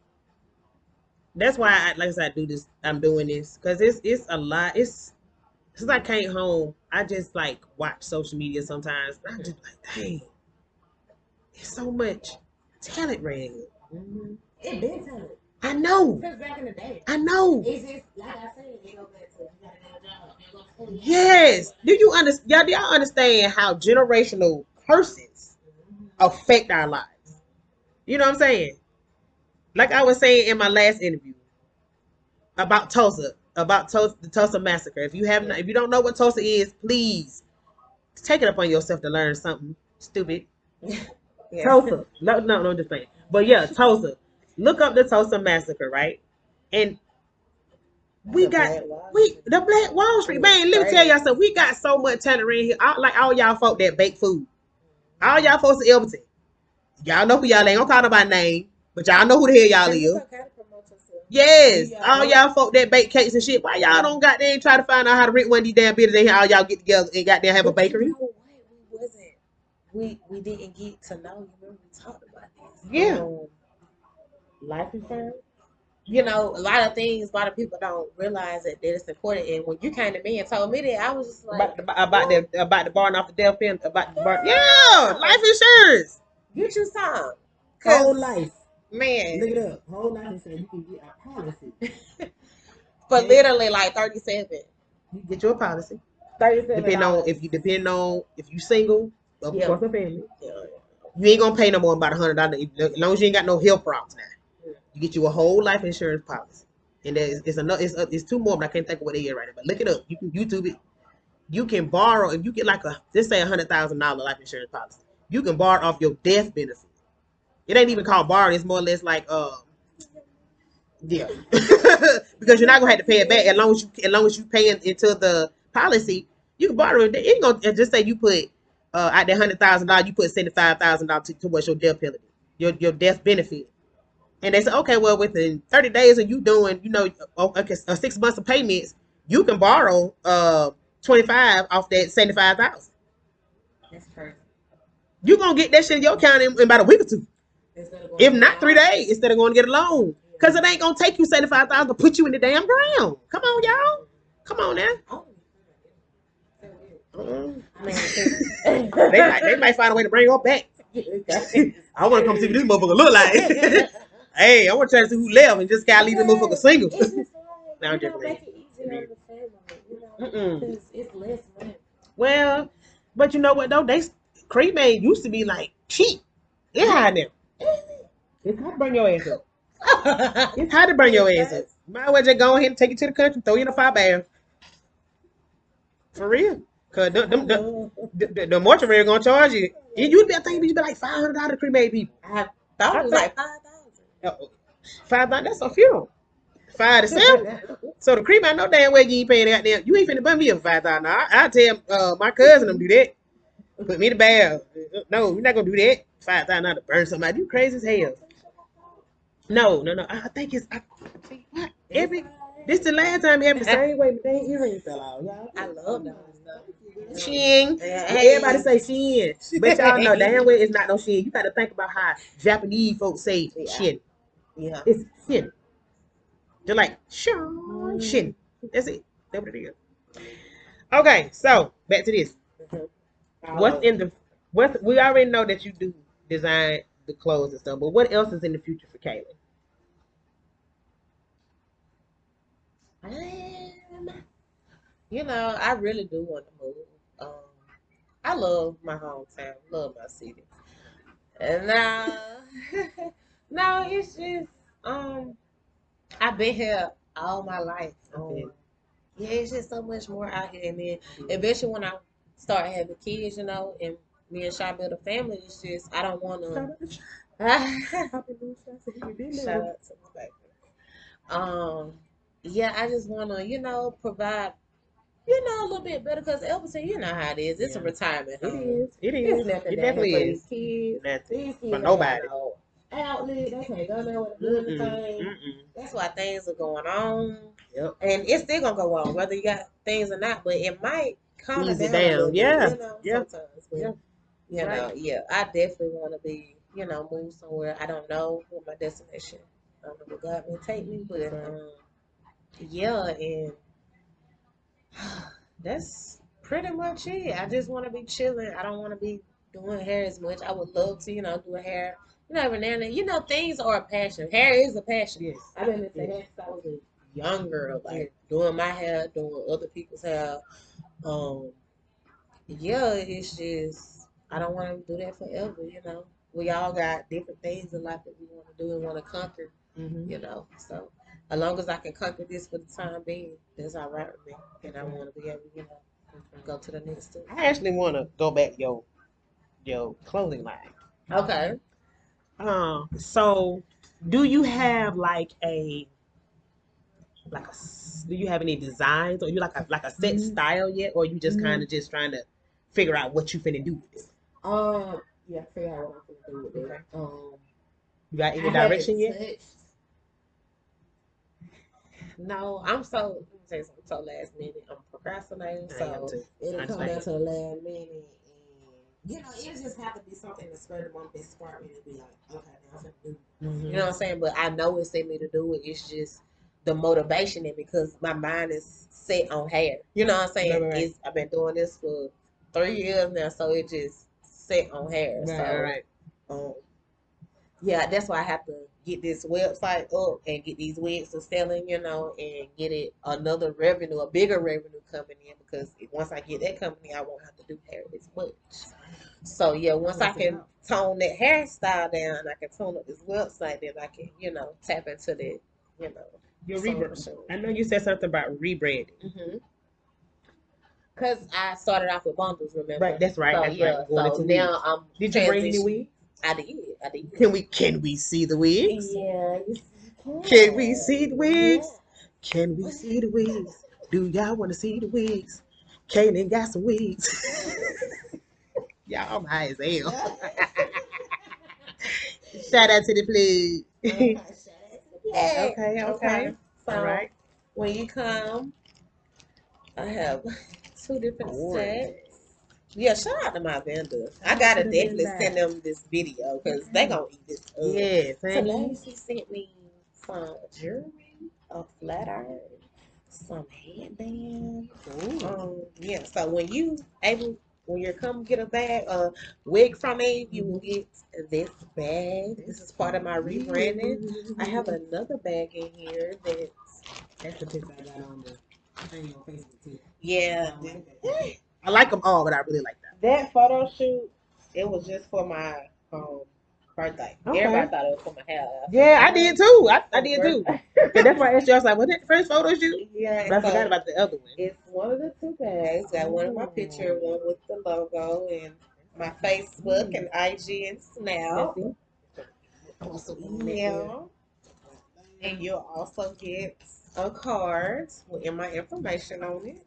that's why like I said, I do this. I'm doing this because it's a lot. It's since I came home, I just like watch social media sometimes. And I'm just like, dang, it's so much talent right here. Mm-hmm. It been talent. I know. Since back in the day. I know. It's just like I said, it go back to you gotta get a job. You go to school. Yes. Do you understand? Y'all understand how generational curses affect our lives? You know what I'm saying? Like I was saying in my last interview about Tulsa, the Tulsa massacre. If you don't know what Tulsa is, please take it upon yourself to learn something stupid. Yeah. Tulsa, no, just saying. But yeah, Tulsa. Look up the Tulsa massacre, right? And the Blaque Wall Street, man. Let me tell y'all something. We got so much talent around here. All y'all folk that bake food. All y'all folks in Elberton. Y'all know who y'all ain't gonna call nobody name, but y'all know who the hell y'all is. Yes, all y'all folk that bake cakes and shit. Why y'all don't goddamn try to find out how to rent one of these damn buildings and all y'all get together and goddamn have a bakery? You know what? We didn't get to know. You remember we talked about this? Yeah. Life insurance. You know, a lot of people don't realize that it's important. And when you came to me and told me that, I was just like, about the barn off the death pen, about the barn. Yeah, life insurance. Get you some. Whole life. Man. Look it up. Whole life insurance. You can get a policy. For literally like 37. You get your policy. 37. Depending on if you single, of course a family. Yeah. You ain't gonna pay no more than about $100 as long as you ain't got no health problems now. You get you a whole life insurance policy, and it's two more, but I can't think of what they is right now. But look it up. You can YouTube it. You can borrow if you get like let's say $100,000 life insurance policy. You can borrow off your death benefit. It ain't even called borrowing. It's more or less like yeah, because you're not gonna have to pay it back as long as you pay into the policy. You can borrow it. It ain't gonna just say you put out that $100,000. You put $75,000 towards your death penalty, your death benefit. And they said, okay, well, within 30 days of you doing, 6 months of payments, you can borrow 25 off that 75,000. That's crazy. You're gonna get that shit in your account in about a week or two. If not 3 days, instead of going to get a loan. Because it ain't gonna take you 75,000 to put you in the damn ground. Come on, y'all. Come on now. They might find a way to bring her back. I want to come see what this motherfucker look like. Hey, I want to try to see who left and just gotta leave the motherfucker single. It's just now I'm just make it easier on the family, because it's less money. Well, but you know what though? Cremate used to be like cheap. It's high now. It's hard to burn your ass up. It's hard to burn your ass up. Might as well just go ahead and take it to the country, throw you in a fire bath. For real. Cause the mortuary gonna charge you. You'd be like $500 to cremate people. I thought it was like 5,000. 5,000. That's a funeral. 5 to 7. So the cremate, no damn way you ain't paying that damn. You ain't finna burn me up $5,000. I tell my cousin them do that. Put me in the bath. No, we're not gonna do that. $5,000 to burn somebody. You crazy as hell. No. I think it's. What? This the last time it happened the same way. But they earrings fell out, y'all. I love that. Shin. Everybody say shin. But y'all know damn well it's not no shin. You gotta think about how Japanese folks say shin. Yeah. It's shin. They're like shin. That's it. That's what it is. Okay, so back to this. We already know that you do design the clothes and stuff, but what else is in the future for Kaylen? I really do want to move. I love my hometown, love my city. And no, it's just I've been here all my life. Yeah, it's just so much more out here. And then eventually when I start having kids, and me and Shy build a family, it's just I don't want to. Shout out to my baby. Yeah, I just want to, provide, a little bit better, because Elberton, you know how it is. It's a retirement home. It is. It definitely is. These kids for nobody. Outlet, they can't go there with a good thing. That's why things are going on. Yep. And it's still gonna go on, whether you got things or not. But it might calm it down. Yeah. Sometimes. But You know, yeah, I definitely want to be, move somewhere. I don't know what my destination. I don't know where God may take me, but yeah, and that's pretty much it. I just want to be chilling. I don't want to be doing hair as much. I would love to, do hair, every now and then. Things are a passion. Hair is a passion. Yes. I've been into hair since I was a young girl, like doing my hair, doing other people's hair. Yeah, it's just I don't want to do that forever. We all got different things in life that we want to do and want to conquer, So as long as I can conquer this for the time being, that's all right with me. And I want to be able, go to the next step. I actually want to go back to your clothing line. Okay. So do you have do you have any designs, or you like a set style yet, or you just kind of just trying to figure out what you finna do with it? Yeah, figure out what I'm gonna do with it. You got any direction yet? No, I'm so last minute. I'm procrastinating, so it'll come down to the last minute, and it just have to be something to spread the spark me to be like, okay, now I'm gonna do it. You know what I'm saying? But I know it's in me to do it. It's just the motivation in me because my mind is set on hair. You know what I'm saying? Right. I've been doing this for 3 years now, so it just set on hair. Yeah, that's why I have to get this website up and get these wigs to selling, and get it a bigger revenue coming in, because once I get that company, I won't have to do hair as much. So yeah, once I can tone that hairstyle down, I can tone up this website, then I can, tap into that, Your rebrand. I know you said something about rebranding. Mm-hmm. Because I started off with bundles, remember? Right, that's right. So, that's yeah, right. so now I'm Did you bring any wigs? I did. Can we see the wigs? Yeah. Can we see the wigs? Yeah. Can we see the wigs? Do y'all want to see the wigs? Kaylen got some wigs. Y'all high as hell. Shout out to the plug. Okay. So, all right. When you come, I have 2 different sets. Yeah, shout out to my vendor. I gotta definitely send them this video because they gonna eat this up. Yes. Today she sent me some jewelry, a flat iron, some headbands. Yeah. So when you come get a wig from me, you will get this bag. This is part of my rebranding. I have another bag in here that's the picture I got on the thing on Facebook too. Yeah. I like them all, but I really like that. That photo shoot, it was just for my birthday. Okay. Everybody thought it was for my hair. Yeah, I did too. I did too. But that's why I asked you. I was like, "Was that the first photo shoot?" Yeah. But I forgot about the other one. It's one of the 2 bags. Got one of my picture, one with the logo, and my Facebook and IG and Snap. Yeah. And you'll also get a card with my information on it.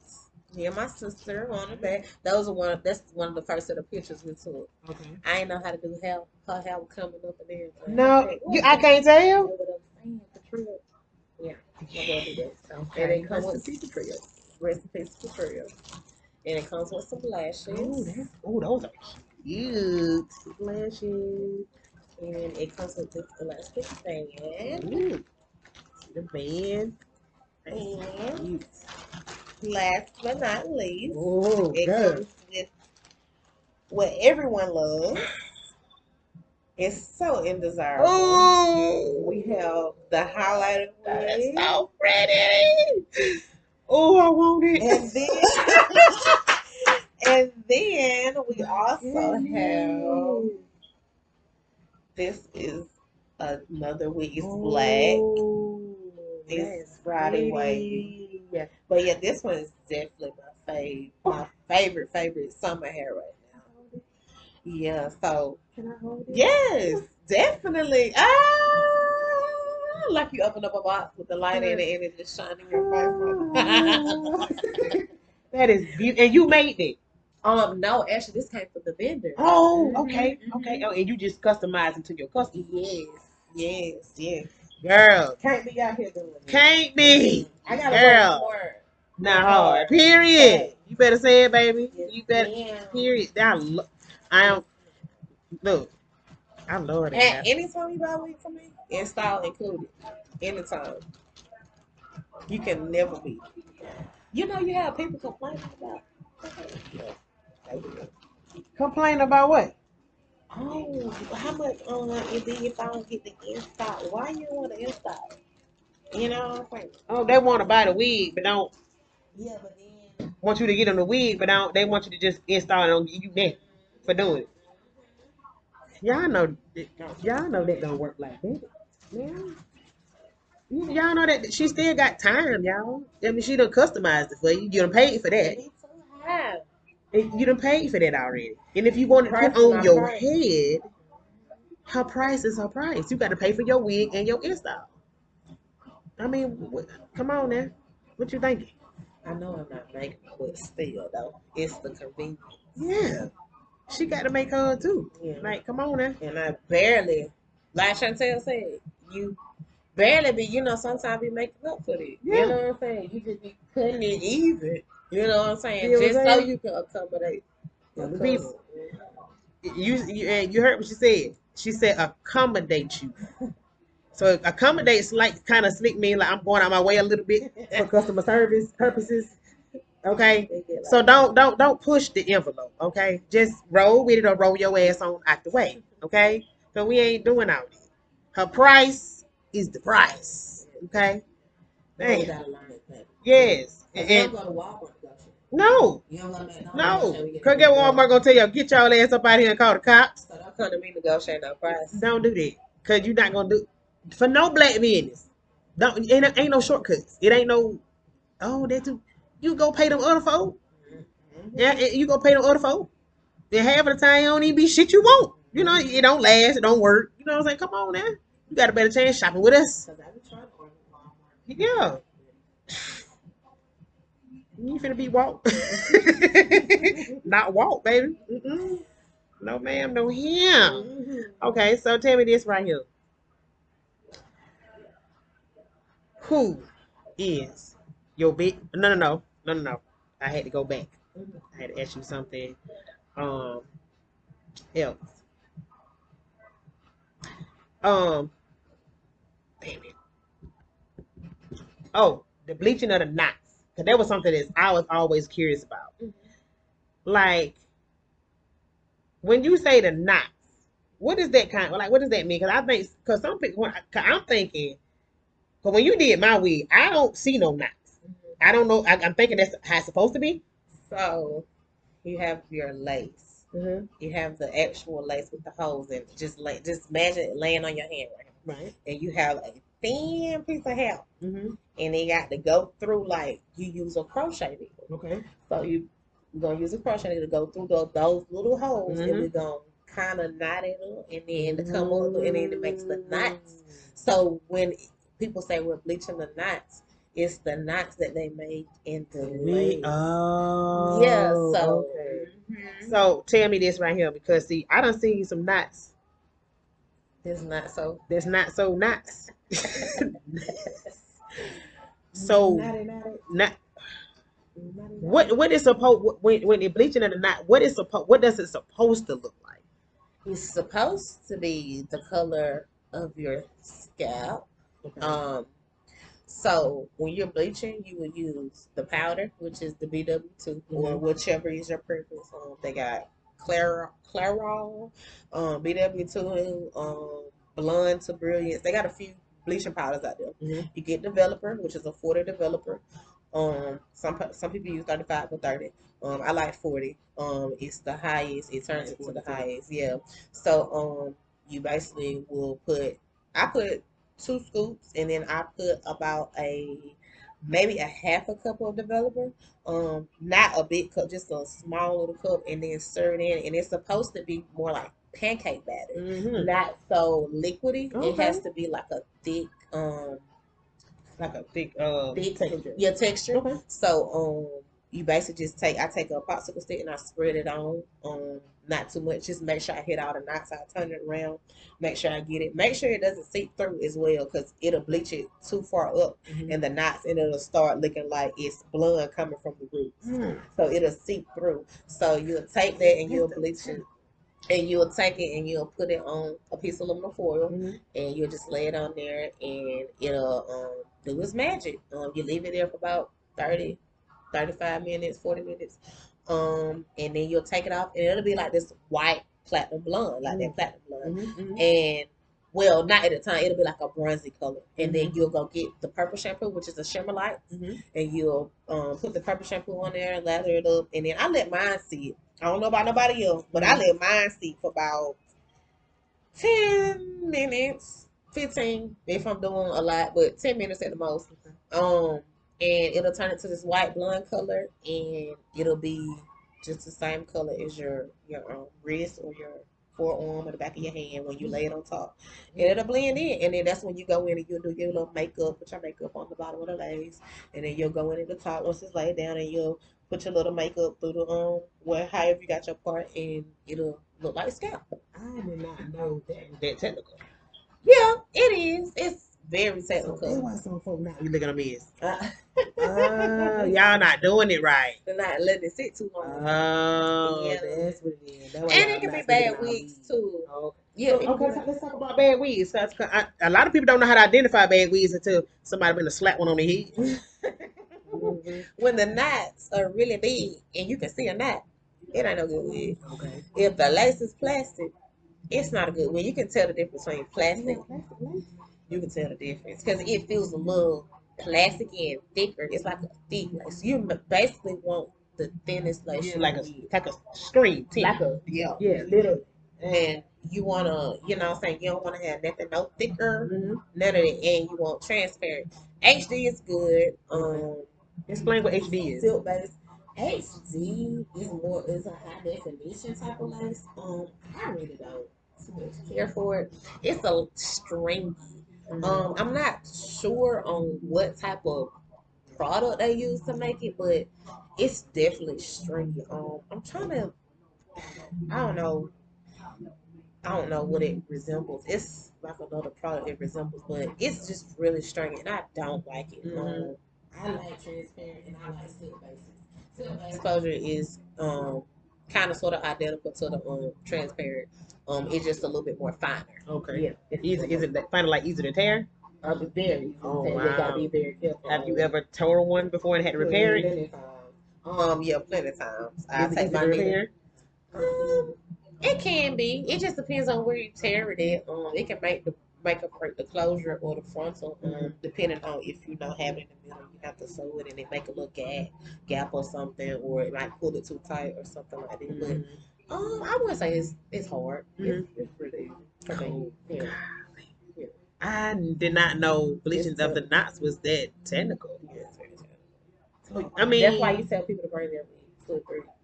Me and my sister on the back. That's one of the first set of pictures we took. Okay. I ain't know how to do hair. Her hair was coming up and everything. No, I can't tell. You know what I'm saying? Yeah. Okay. And it comes with recipe tutorial. And it comes with some lashes. Those are cute lashes. And it comes with this elastic band. Ooh. The band. And last but not least, it comes with what everyone loves. It's so undesirable. Oh, we have the highlighter wig. It's so pretty. Oh, I want it. And then we also have this is another wig. It's black. It's Friday wavy. Yeah. But yeah, this one is definitely my favorite summer hair right now. Yeah, so can I hold it? Yes, definitely. Like you open up a box with the light in it and it just shining in your face. That is beautiful. And you made it. No, actually this came from the vendor. Oh, okay. Oh, and you just customized it to your customer. Yes. Girl. Can't be out here doing it. Can't be. I gotta work hard. Not hard. Period. You better say it, baby. You better. Period. I Look, I love that. And anytime you buy a wig from me, install included. Anytime. You can never beat it. You know you have people complaining about. Complain about what? Oh, how much it be if I don't get the install? Why you want to install? You know what I'm saying? Oh, they want to buy the wig, but don't Yeah, but then want you to get them the wig, but don't they want you to just install it and give you that for doing it. Y'all know that don't work like that. Man. Y'all know that she still got time, y'all. I mean, she done customized it for you. You done paid for that. it's too high. You done paid for that already. And if you want to Price put on my your price. head, her price is her price. You got to pay for your wig and your install. I mean, come on now. What you thinking? I know I'm not making it, but still though, it's the convenience. Yeah. She got to make her too. Yeah. Like, come on now. And I barely, like Chantel said, you barely be, sometimes be making up for it. Yeah. You know what I'm saying? You just be cutting it even. You know what I'm saying? You know what Just I'm so saying? you can accommodate the The cousin. people. You heard what she said. She said accommodate you. So accommodate like kind of slick mean like I'm going out my way a little bit for customer service purposes. Okay. So don't push the envelope. Okay. Just roll with it or roll your ass on out the way. Okay. So we ain't doing all this. Her price is the price. Okay. Man. Man. Yes. And go to Walmart. no. You don't go to McDonald's. No. Cause get Walmart gonna tell you get y'all ass up out here and call the cops. So don't come to me negotiate no price. Don't do that. Cause you're not gonna do for no black business. Don't ain't no shortcuts. It ain't no that too. You go pay them other folk. Yeah, you go pay them other folk. And half of the time, it don't even be shit you want. You know, it don't last, it don't work. You know what I'm saying? Come on now. You got a better chance shopping with us. Yeah. You finna be walk. Not walk, baby. Mm-mm. No, ma'am, no him. Okay, so tell me this right here. Who is your big? No. I had to go back. I had to ask you something else. Damn it. Oh, the bleaching of the knots. Cause that was something that I was always curious about. Like when you say the knots, what is that kind? Like, what does that mean? Cause I think, cause some people, cause I'm thinking, cause when you did my wig, I don't see no knots. I don't know. I'm thinking that's how it's supposed to be. So you have your lace. Mm-hmm. You have the actual lace with the holes in it. Just imagine it laying on your hand right. And you have a thin piece of hair. Mm-hmm. And they got to go through like you use a crochet needle. Okay. So you're gonna use a crochet needle to go through those little holes, and we're gonna kind of knot it up, and then to come up, and then it makes the knots. So when people say we're bleaching the knots, it's the knots that they made in the lace. Oh. Yeah. So. Okay. So tell me this right here, because see, I done seen some knots. It's not so. There's not so knots. So not. What is supposed when you're bleaching of the knot? What does it supposed to look like? It's supposed to be the color of your scalp. Okay. So when you're bleaching, you will use the powder, which is the BW2, or whichever is your preference. They got Clairol, BW2, Blonde to Brilliance. They got a few bleaching powders out there. You get Developer, which is a 40 Developer. Some people use 35 or 30. I like 40. It's the highest. It turns it to the highest. Yeah. So you basically will I put 2 scoops, and then I put about maybe a half a cup of Developer. Not a big cup, just a small little cup, and then stir it in. And it's supposed to be more like pancake batter, not so liquidy. Okay. It has to be like a thick texture. Yeah, texture. Okay. So you basically just I take a popsicle stick and I spread it on. Not too much. Just make sure I hit all the knots. I turn it around. Make sure I get it. Make sure it doesn't seep through as well, because it'll bleach it too far up in the knots, and it'll start looking like it's blood coming from the roots. So it'll seep through. So you'll take that and you'll bleach it. And you'll take it and you'll put it on a piece of aluminum foil, and you'll just lay it on there, and it'll do its magic. You leave it there for about 30, 35 minutes, 40 minutes, and then you'll take it off, and it'll be like this white platinum blonde, like that platinum blonde, and well, not at the time, it'll be like a bronzy color, and then you'll go get the purple shampoo, which is a shimmer light, and you'll put the purple shampoo on there and lather it up, and then I let mine sit. I don't know about nobody else, but I let mine sit for about 10 minutes, 15 if I'm doing a lot, but 10 minutes at the most. And it'll turn into this white blonde color, and it'll be just the same color as your wrist or your forearm or the back of your hand when you lay it on top. And it'll blend in, and then that's when you go in and you'll do your little makeup, put your makeup on the bottom of the lace, and then you'll go in at the top once it's laid down, and you'll put your little makeup through the however you got your part, and it'll look like a scalp. I did not know that technical. Yeah, it is. It's very technical. So that's why some folks not be looking at me y'all not doing it right. They're not letting it sit too long. Oh, yeah, that's what it is. And it can be bad wigs too. Okay. Yeah. Okay, so let's talk about bad wigs. A lot of people don't know how to identify bad wigs until somebody been to slap one on their head. When the knots are really big and you can see a knot, it ain't no good wig. Okay. If the lace is plastic, it's not a good wig. You can tell the difference between plastic. You can tell the difference because it feels a little plasticky and thicker. It's like a thick lace. You basically want the thinnest lace. Yeah, like a screen. Yeah, literally. And you wanna, you know what I'm saying, you don't wanna have nothing no thicker, none of it, and you want transparent. HD is good. Explain what HD is. Silk base. HD is a high definition type of lace. I really don't too much care for it. It's a stringy. I'm not sure on what type of product they use to make it, but it's definitely stringy. I'm trying to, I don't know what it resembles. It's like another product it resembles, but it's just really stringy, and I don't like it. I like transparent, and I like silk bases. Silk base closure is kind of sort of identical to the transparent. It's just a little bit more finer. Okay. Yeah. Is it kind of like easy to tear? Very easy to tear. You gotta be very careful. Have you ever tore one before and had to repair it? Plenty times. Yeah, plenty times. I take my repair. It can be. It just depends on where you tear it at. It can make or break the closure or the frontal. Depending on if you don't have it in the middle, you have to sew it and it make a little gap or something, or it might pull it too tight or something like that. But I wouldn't say it's hard. It's really yeah. I did not know bleaching of the knots was that technical. Yeah, it's very technical. I mean, that's why you tell people to bring their wigs 2 or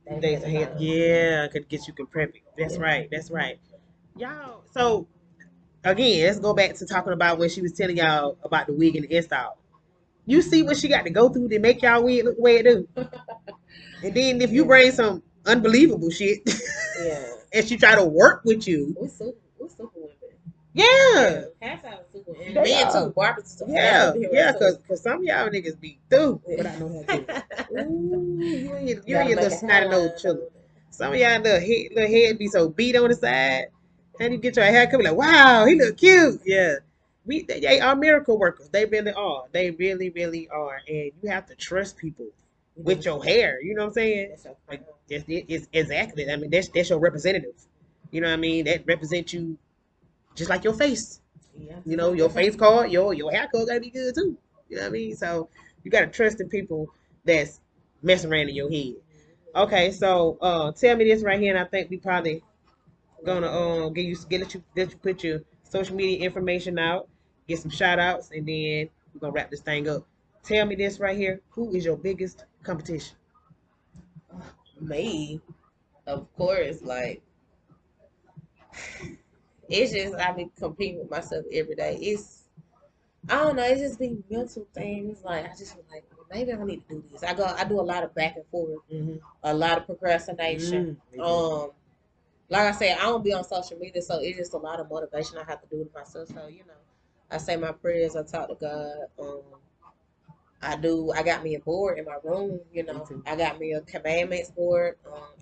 3 days ahead. Yeah, could get you can prep it. That's right. That's right. Y'all. So again, let's go back to talking about when she was telling y'all about the wig and the install. You see what she got to go through to make y'all wig look the way it do. And then if you bring some unbelievable shit, and she try to work with you, we're super women. Yeah. Half-time super women. Men too. Barbers too. Yeah, because some of y'all niggas be through. But I know how to. Ooh, you ain't your little snotty nose children. Some of y'all little head be so beat on the side. And you get your haircut, be like, wow, he look cute. Yeah. They are miracle workers. They really are. They really, really are. And you have to trust people with your hair. You know what I'm saying? Like, it's exactly. I mean, that's your representative. You know what I mean? That represents you just like your face. Yeah. You know, your face card, your hair card gotta be good too. You know what I mean? So you gotta trust in people that's messing around in your head. Okay, so tell me this right here, and I think we probably gonna let you put your social media information out, get some shout outs, and then we're gonna wrap this thing up. Tell me this right here. Who is your biggest competition? Me. Of course, like it's just I be competing with myself every day. I don't know, it's just be mental things. Like I just feel like maybe I need to do this. I do a lot of back and forth, a lot of procrastination. Like I said, I don't be on social media, so it's just a lot of motivation I have to do to myself. So, I say my prayers, I talk to God. I got me a board in my room, you know. I got me a commandments board.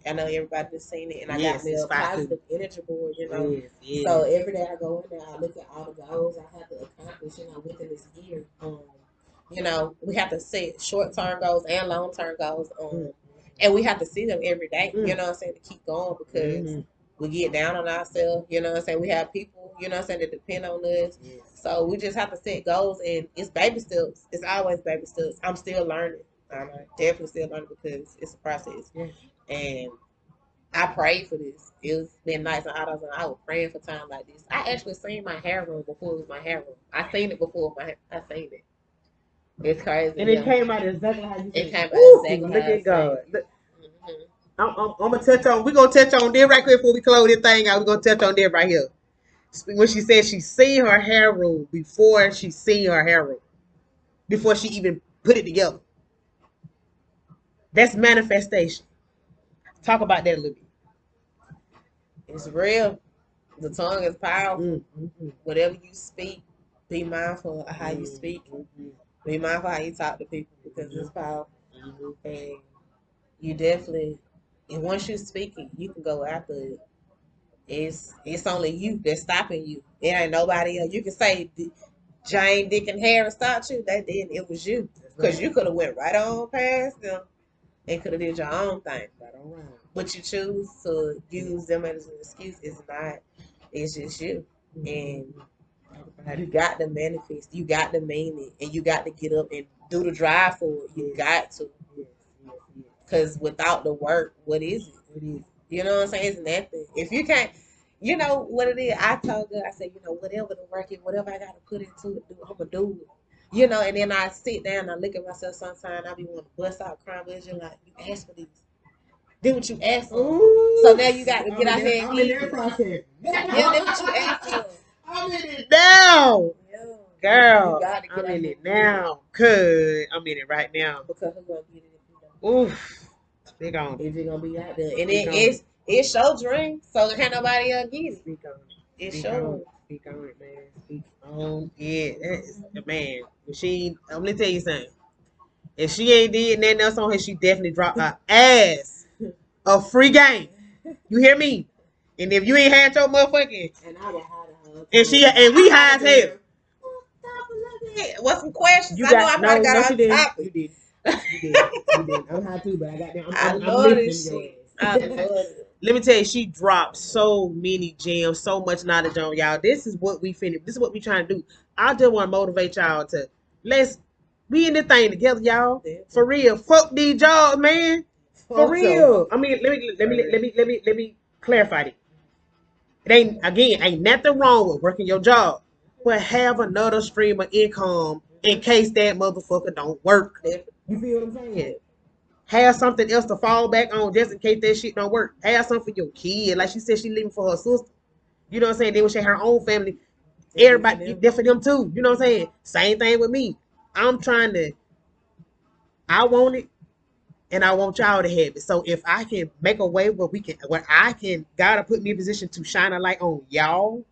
I know everybody's seen it, and I got me a positive energy board, you know. So every day I go in there, I look at all the goals I have to accomplish, you know, within this year. You know, we have to set short-term goals and long-term goals, and we have to see them every day, you know what I'm saying, to keep going, because we get down on ourselves, you know what I'm saying. We have people, you know what I'm saying, that depend on us. So we just have to set goals, and it's baby steps. It's always baby steps. I'm still learning. I'm definitely still learning because it's a process. And I prayed for this. It's been nights and hours, and I was praying for time like this. I actually seen my hair room before it was my hair room. I seen it before I seen it. It's crazy. And it came out exactly how you said. It came out exactly look how at God. Look. Mm-hmm. I'm gonna touch on. We're gonna touch on this right quick before we close this thing out. We're gonna touch on this right here. When she said she seen her hair room before she seen her hair room, before she even put it together. That's manifestation. Talk about that a little bit. It's real. The tongue is powerful. Whatever you speak, be mindful of how you speak. Be mindful how you talk to people, because it's powerful. And you definitely, and once you speak it, you can go after it. It's only you that's stopping you. It ain't nobody else. You can say Jane, Dick, and Harry stopped you. That did. It was you, because you could have went right on past them and could have did your own thing. But you choose to use them as an excuse. It's not. It's just you, and you got to manifest. You got to mean it, and you got to get up and do the drive for it. You got to, because without the work, what is it? You know what I'm saying? It's nothing. If you can't, you know what it is. I told her, I said, you know, whatever the work is, whatever I got to put into it, I'm gonna do it. You know, and then I sit down and I look at myself sometimes. I be wanting to bust out crying, but you're like, you asked for this. Did what you asked for. So now you got to get out here and eat. Process. Yeah, did what you asked for. I'm in it now. Yeah. Girl, I'm in it now. Cause I'm in it right now. Because who's gonna get it if you don't? Oof. Speak on it. If you're gonna be out there. And it's your dream, so can't nobody else get it. Speak on it. It's yours. Speak on it, man. Speak on it. Man, I'm gonna tell you something. If she ain't did nothing else on her, she definitely dropped her ass a free game. You hear me? And if you ain't had your motherfucking, and I was high and we high as hell. What's some questions? You I know I probably got on topic. You did. I'm high too, but I got them. I love this shit. I love it. Let me tell you, she dropped so many gems, so much knowledge on y'all. This is what we finished. This is what we trying to do. I just want to motivate y'all to let's be in this thing together, y'all. For real. Fuck these jobs, man. For real. I mean, let me clarify it. It ain't nothing wrong with working your job, but have another stream of income in case that motherfucker don't work. You feel what I'm saying? Have something else to fall back on just in case that shit don't work. Have something for your kid. Like she said, she living for her sister. You know what I'm saying? Then when she had her own family, everybody, there for them too. You know what I'm saying? Same thing with me. I want it, and I want y'all to have it. So if I can make a way where God will put me in a position to shine a light on y'all,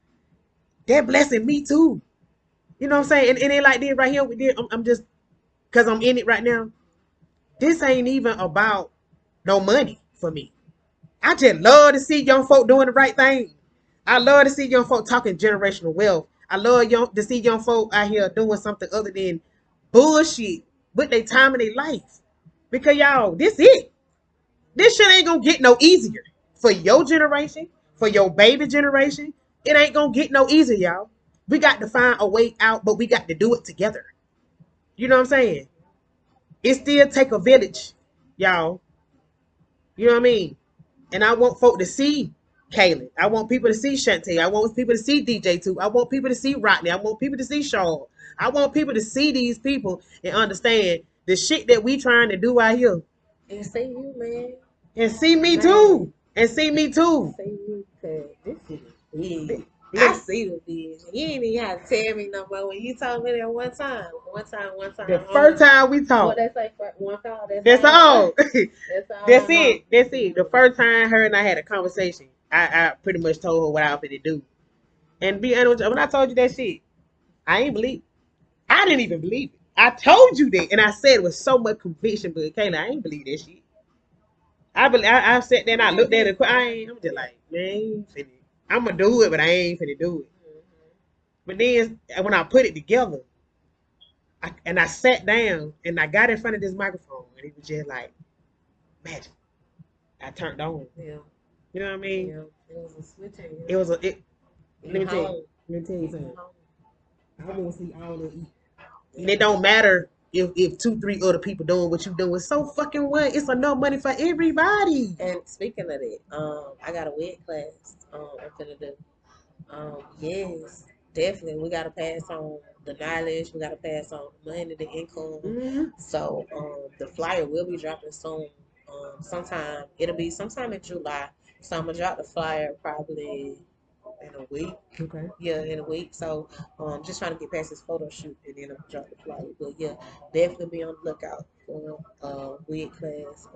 that blessing me too. You know what I'm saying? And it like this right here. I'm just, because I'm in it right now. This ain't even about no money for me. I just love to see young folk doing the right thing. I love to see young folk talking generational wealth. I love to see young folk out here doing something other than bullshit with their time and their life. Because y'all, this it. This shit ain't gonna get no easier for your generation, for your baby generation. It ain't gonna get no easier, y'all. We got to find a way out, but we got to do it together. You know what I'm saying? It still take a village, y'all. You know what I mean? And I want folk to see Kaylen. I want people to see Shantae. I want people to see DJ too. I want people to see Rodney. I want people to see Shaw. I want people to see these people and understand the shit that we trying to do out here. And see you, man. And see me too. And see me too. See you, cause this is big. I see the vision. You ain't even have to tell me no more. When you told me that one time. The first time we talked. What they say, one call. That's all. That's it. The first time her and I had a conversation, I pretty much told her what I was going to do. And be honest with you, when I told you that shit, I ain't believe it. I didn't even believe it. I told you that, and I said it with so much conviction, but Kayla, I ain't believe that shit. I sat there and I looked at it. I'm just like, man, I'm gonna do it, but I ain't finna do it. But then when I put it together, I sat down and I got in front of this microphone, and it was just like magic. I turned on. Yeah. You know what I mean? Yeah. It was a switching. It was a. Let me tell you something. I want to see all of you. And it don't matter if 2-3 other people doing what you doing. So fucking what? It's enough money for everybody. And speaking of that, I got a wig class. I'm gonna do. Yes, definitely. We gotta pass on the knowledge. We gotta pass on the money, the income. Mm-hmm. So the flyer will be dropping soon. It'll be sometime in July. So I'm gonna drop the flyer probably in a week. Okay. Yeah, in a week. So just trying to get past this photo shoot and then I'll drop the flyer. But yeah, definitely be on the lookout for wig class,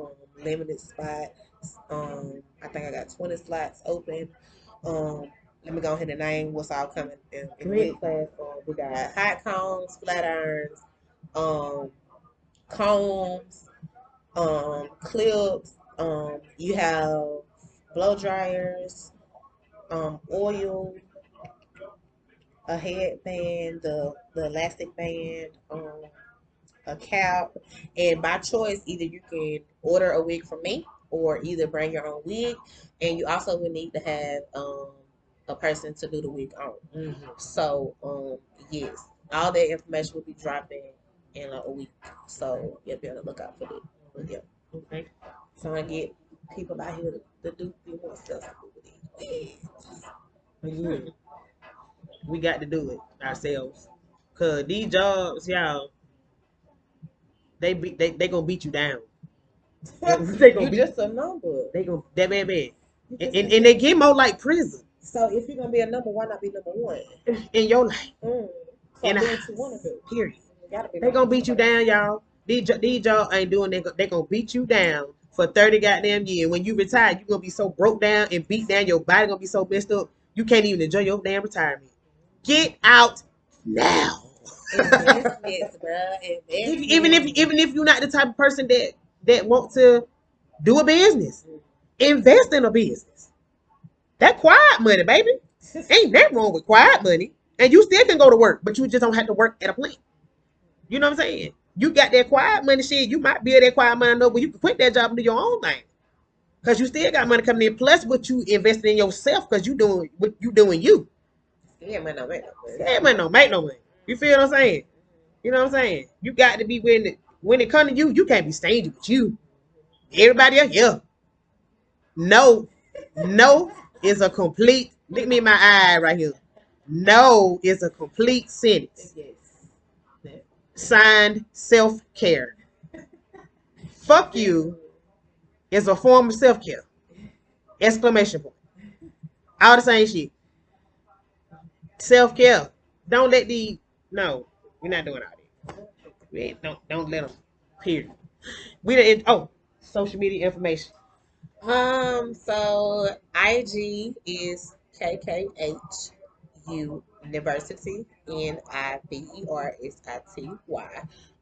limited spot. I think I got 20 slots open. Let me go ahead and name what's all coming in wig class. We got hot combs, flat irons, combs, clips. You have blow dryers, oil, a headband, the elastic band, a cap, and by choice, either you can order a wig from me or either bring your own wig, and you also will need to have a person to do the wig on. Mm-hmm. So yes, all that information will be dropping in a week. So you'll be on the lookout for that. But yeah, okay. So I get people out here to do more stuff with it. Mm-hmm. We got to do it ourselves, cause these jobs, y'all, they gonna beat you down. You just a number. They gonna that bad. And they get more like prison. So if you're gonna be a number, why not be number one in your life? So in do what you want to do. Period. They gonna beat you down, y'all. These y'all ain't doing that. They gonna beat you down for 30 goddamn years. When you retire, you gonna be so broke down and beat down. Your body gonna be so messed up. You can't even enjoy your damn retirement. Get out now. Investments, bro. Even if you're not the type of person that want to do a business, invest in a business. That quiet money, baby. Ain't that wrong with quiet money. And you still can go to work, but you just don't have to work at a plant. You know what I'm saying? You got that quiet money shit. You might build that quiet money up, but you can quit that job and do your own thing. Because you still got money coming in. Plus what you invested in yourself because you doing what you doing you. Yeah, man, no make no money. Yeah, man, don't make no money. You feel what I'm saying? You know what I'm saying? You got to be when it comes to you, you can't be stingy with you. Everybody else, yeah. No is a complete, look me in my eye right here. No is a complete sentence. Yes. Signed self-care. Fuck you is a form of self-care. Exclamation point. All the same shit. Self-care. Don't let no, we're not doing all that. Don't let them. Period. Social media information. So IG is KKH University NIVERSITY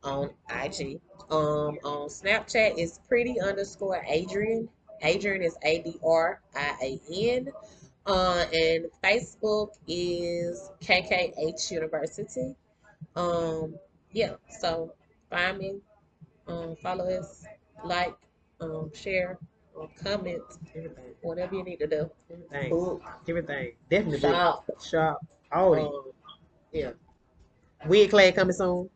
on IG. On Snapchat is pretty_Adrian. Adrian is ADRIAN. And Facebook is KKH University. Yeah, so find me, follow us, like, share, comment, everything, whatever you need to do. Everything. Definitely. Shop. All that. Yeah. Wig class coming soon.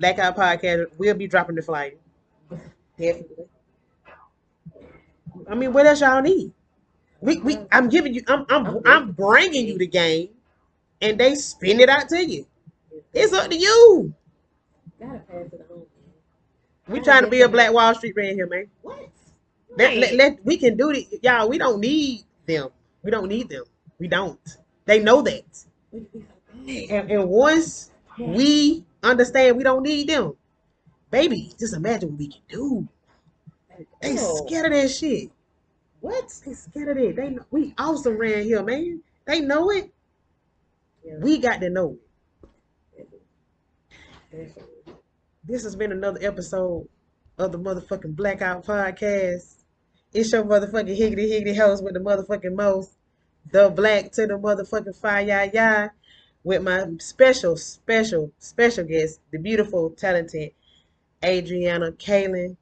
Blaque Owt Podcast. We'll be dropping the flyer. Definitely. I mean, what else y'all need? I'm giving you. I'm bringing you the game, and they spin it out to you. It's up to you. Gotta pass it on. We trying to be a Black Wall Street right here, man. What? We can do it, y'all. We don't need them. We don't need them. We don't. They know that. And once we understand we don't need them, baby, just imagine what we can do. They scared of that shit. What? They scared of that. They know we awesome around here, man. They know it. Yeah. We got to know it. Definitely. This has been another episode of the motherfucking Blaque Owt Podcast. It's your motherfucking higgity higgity host with the motherfucking most, the black to the motherfucking fire ya, with my special guest, the beautiful, talented Adrianna Kaylen.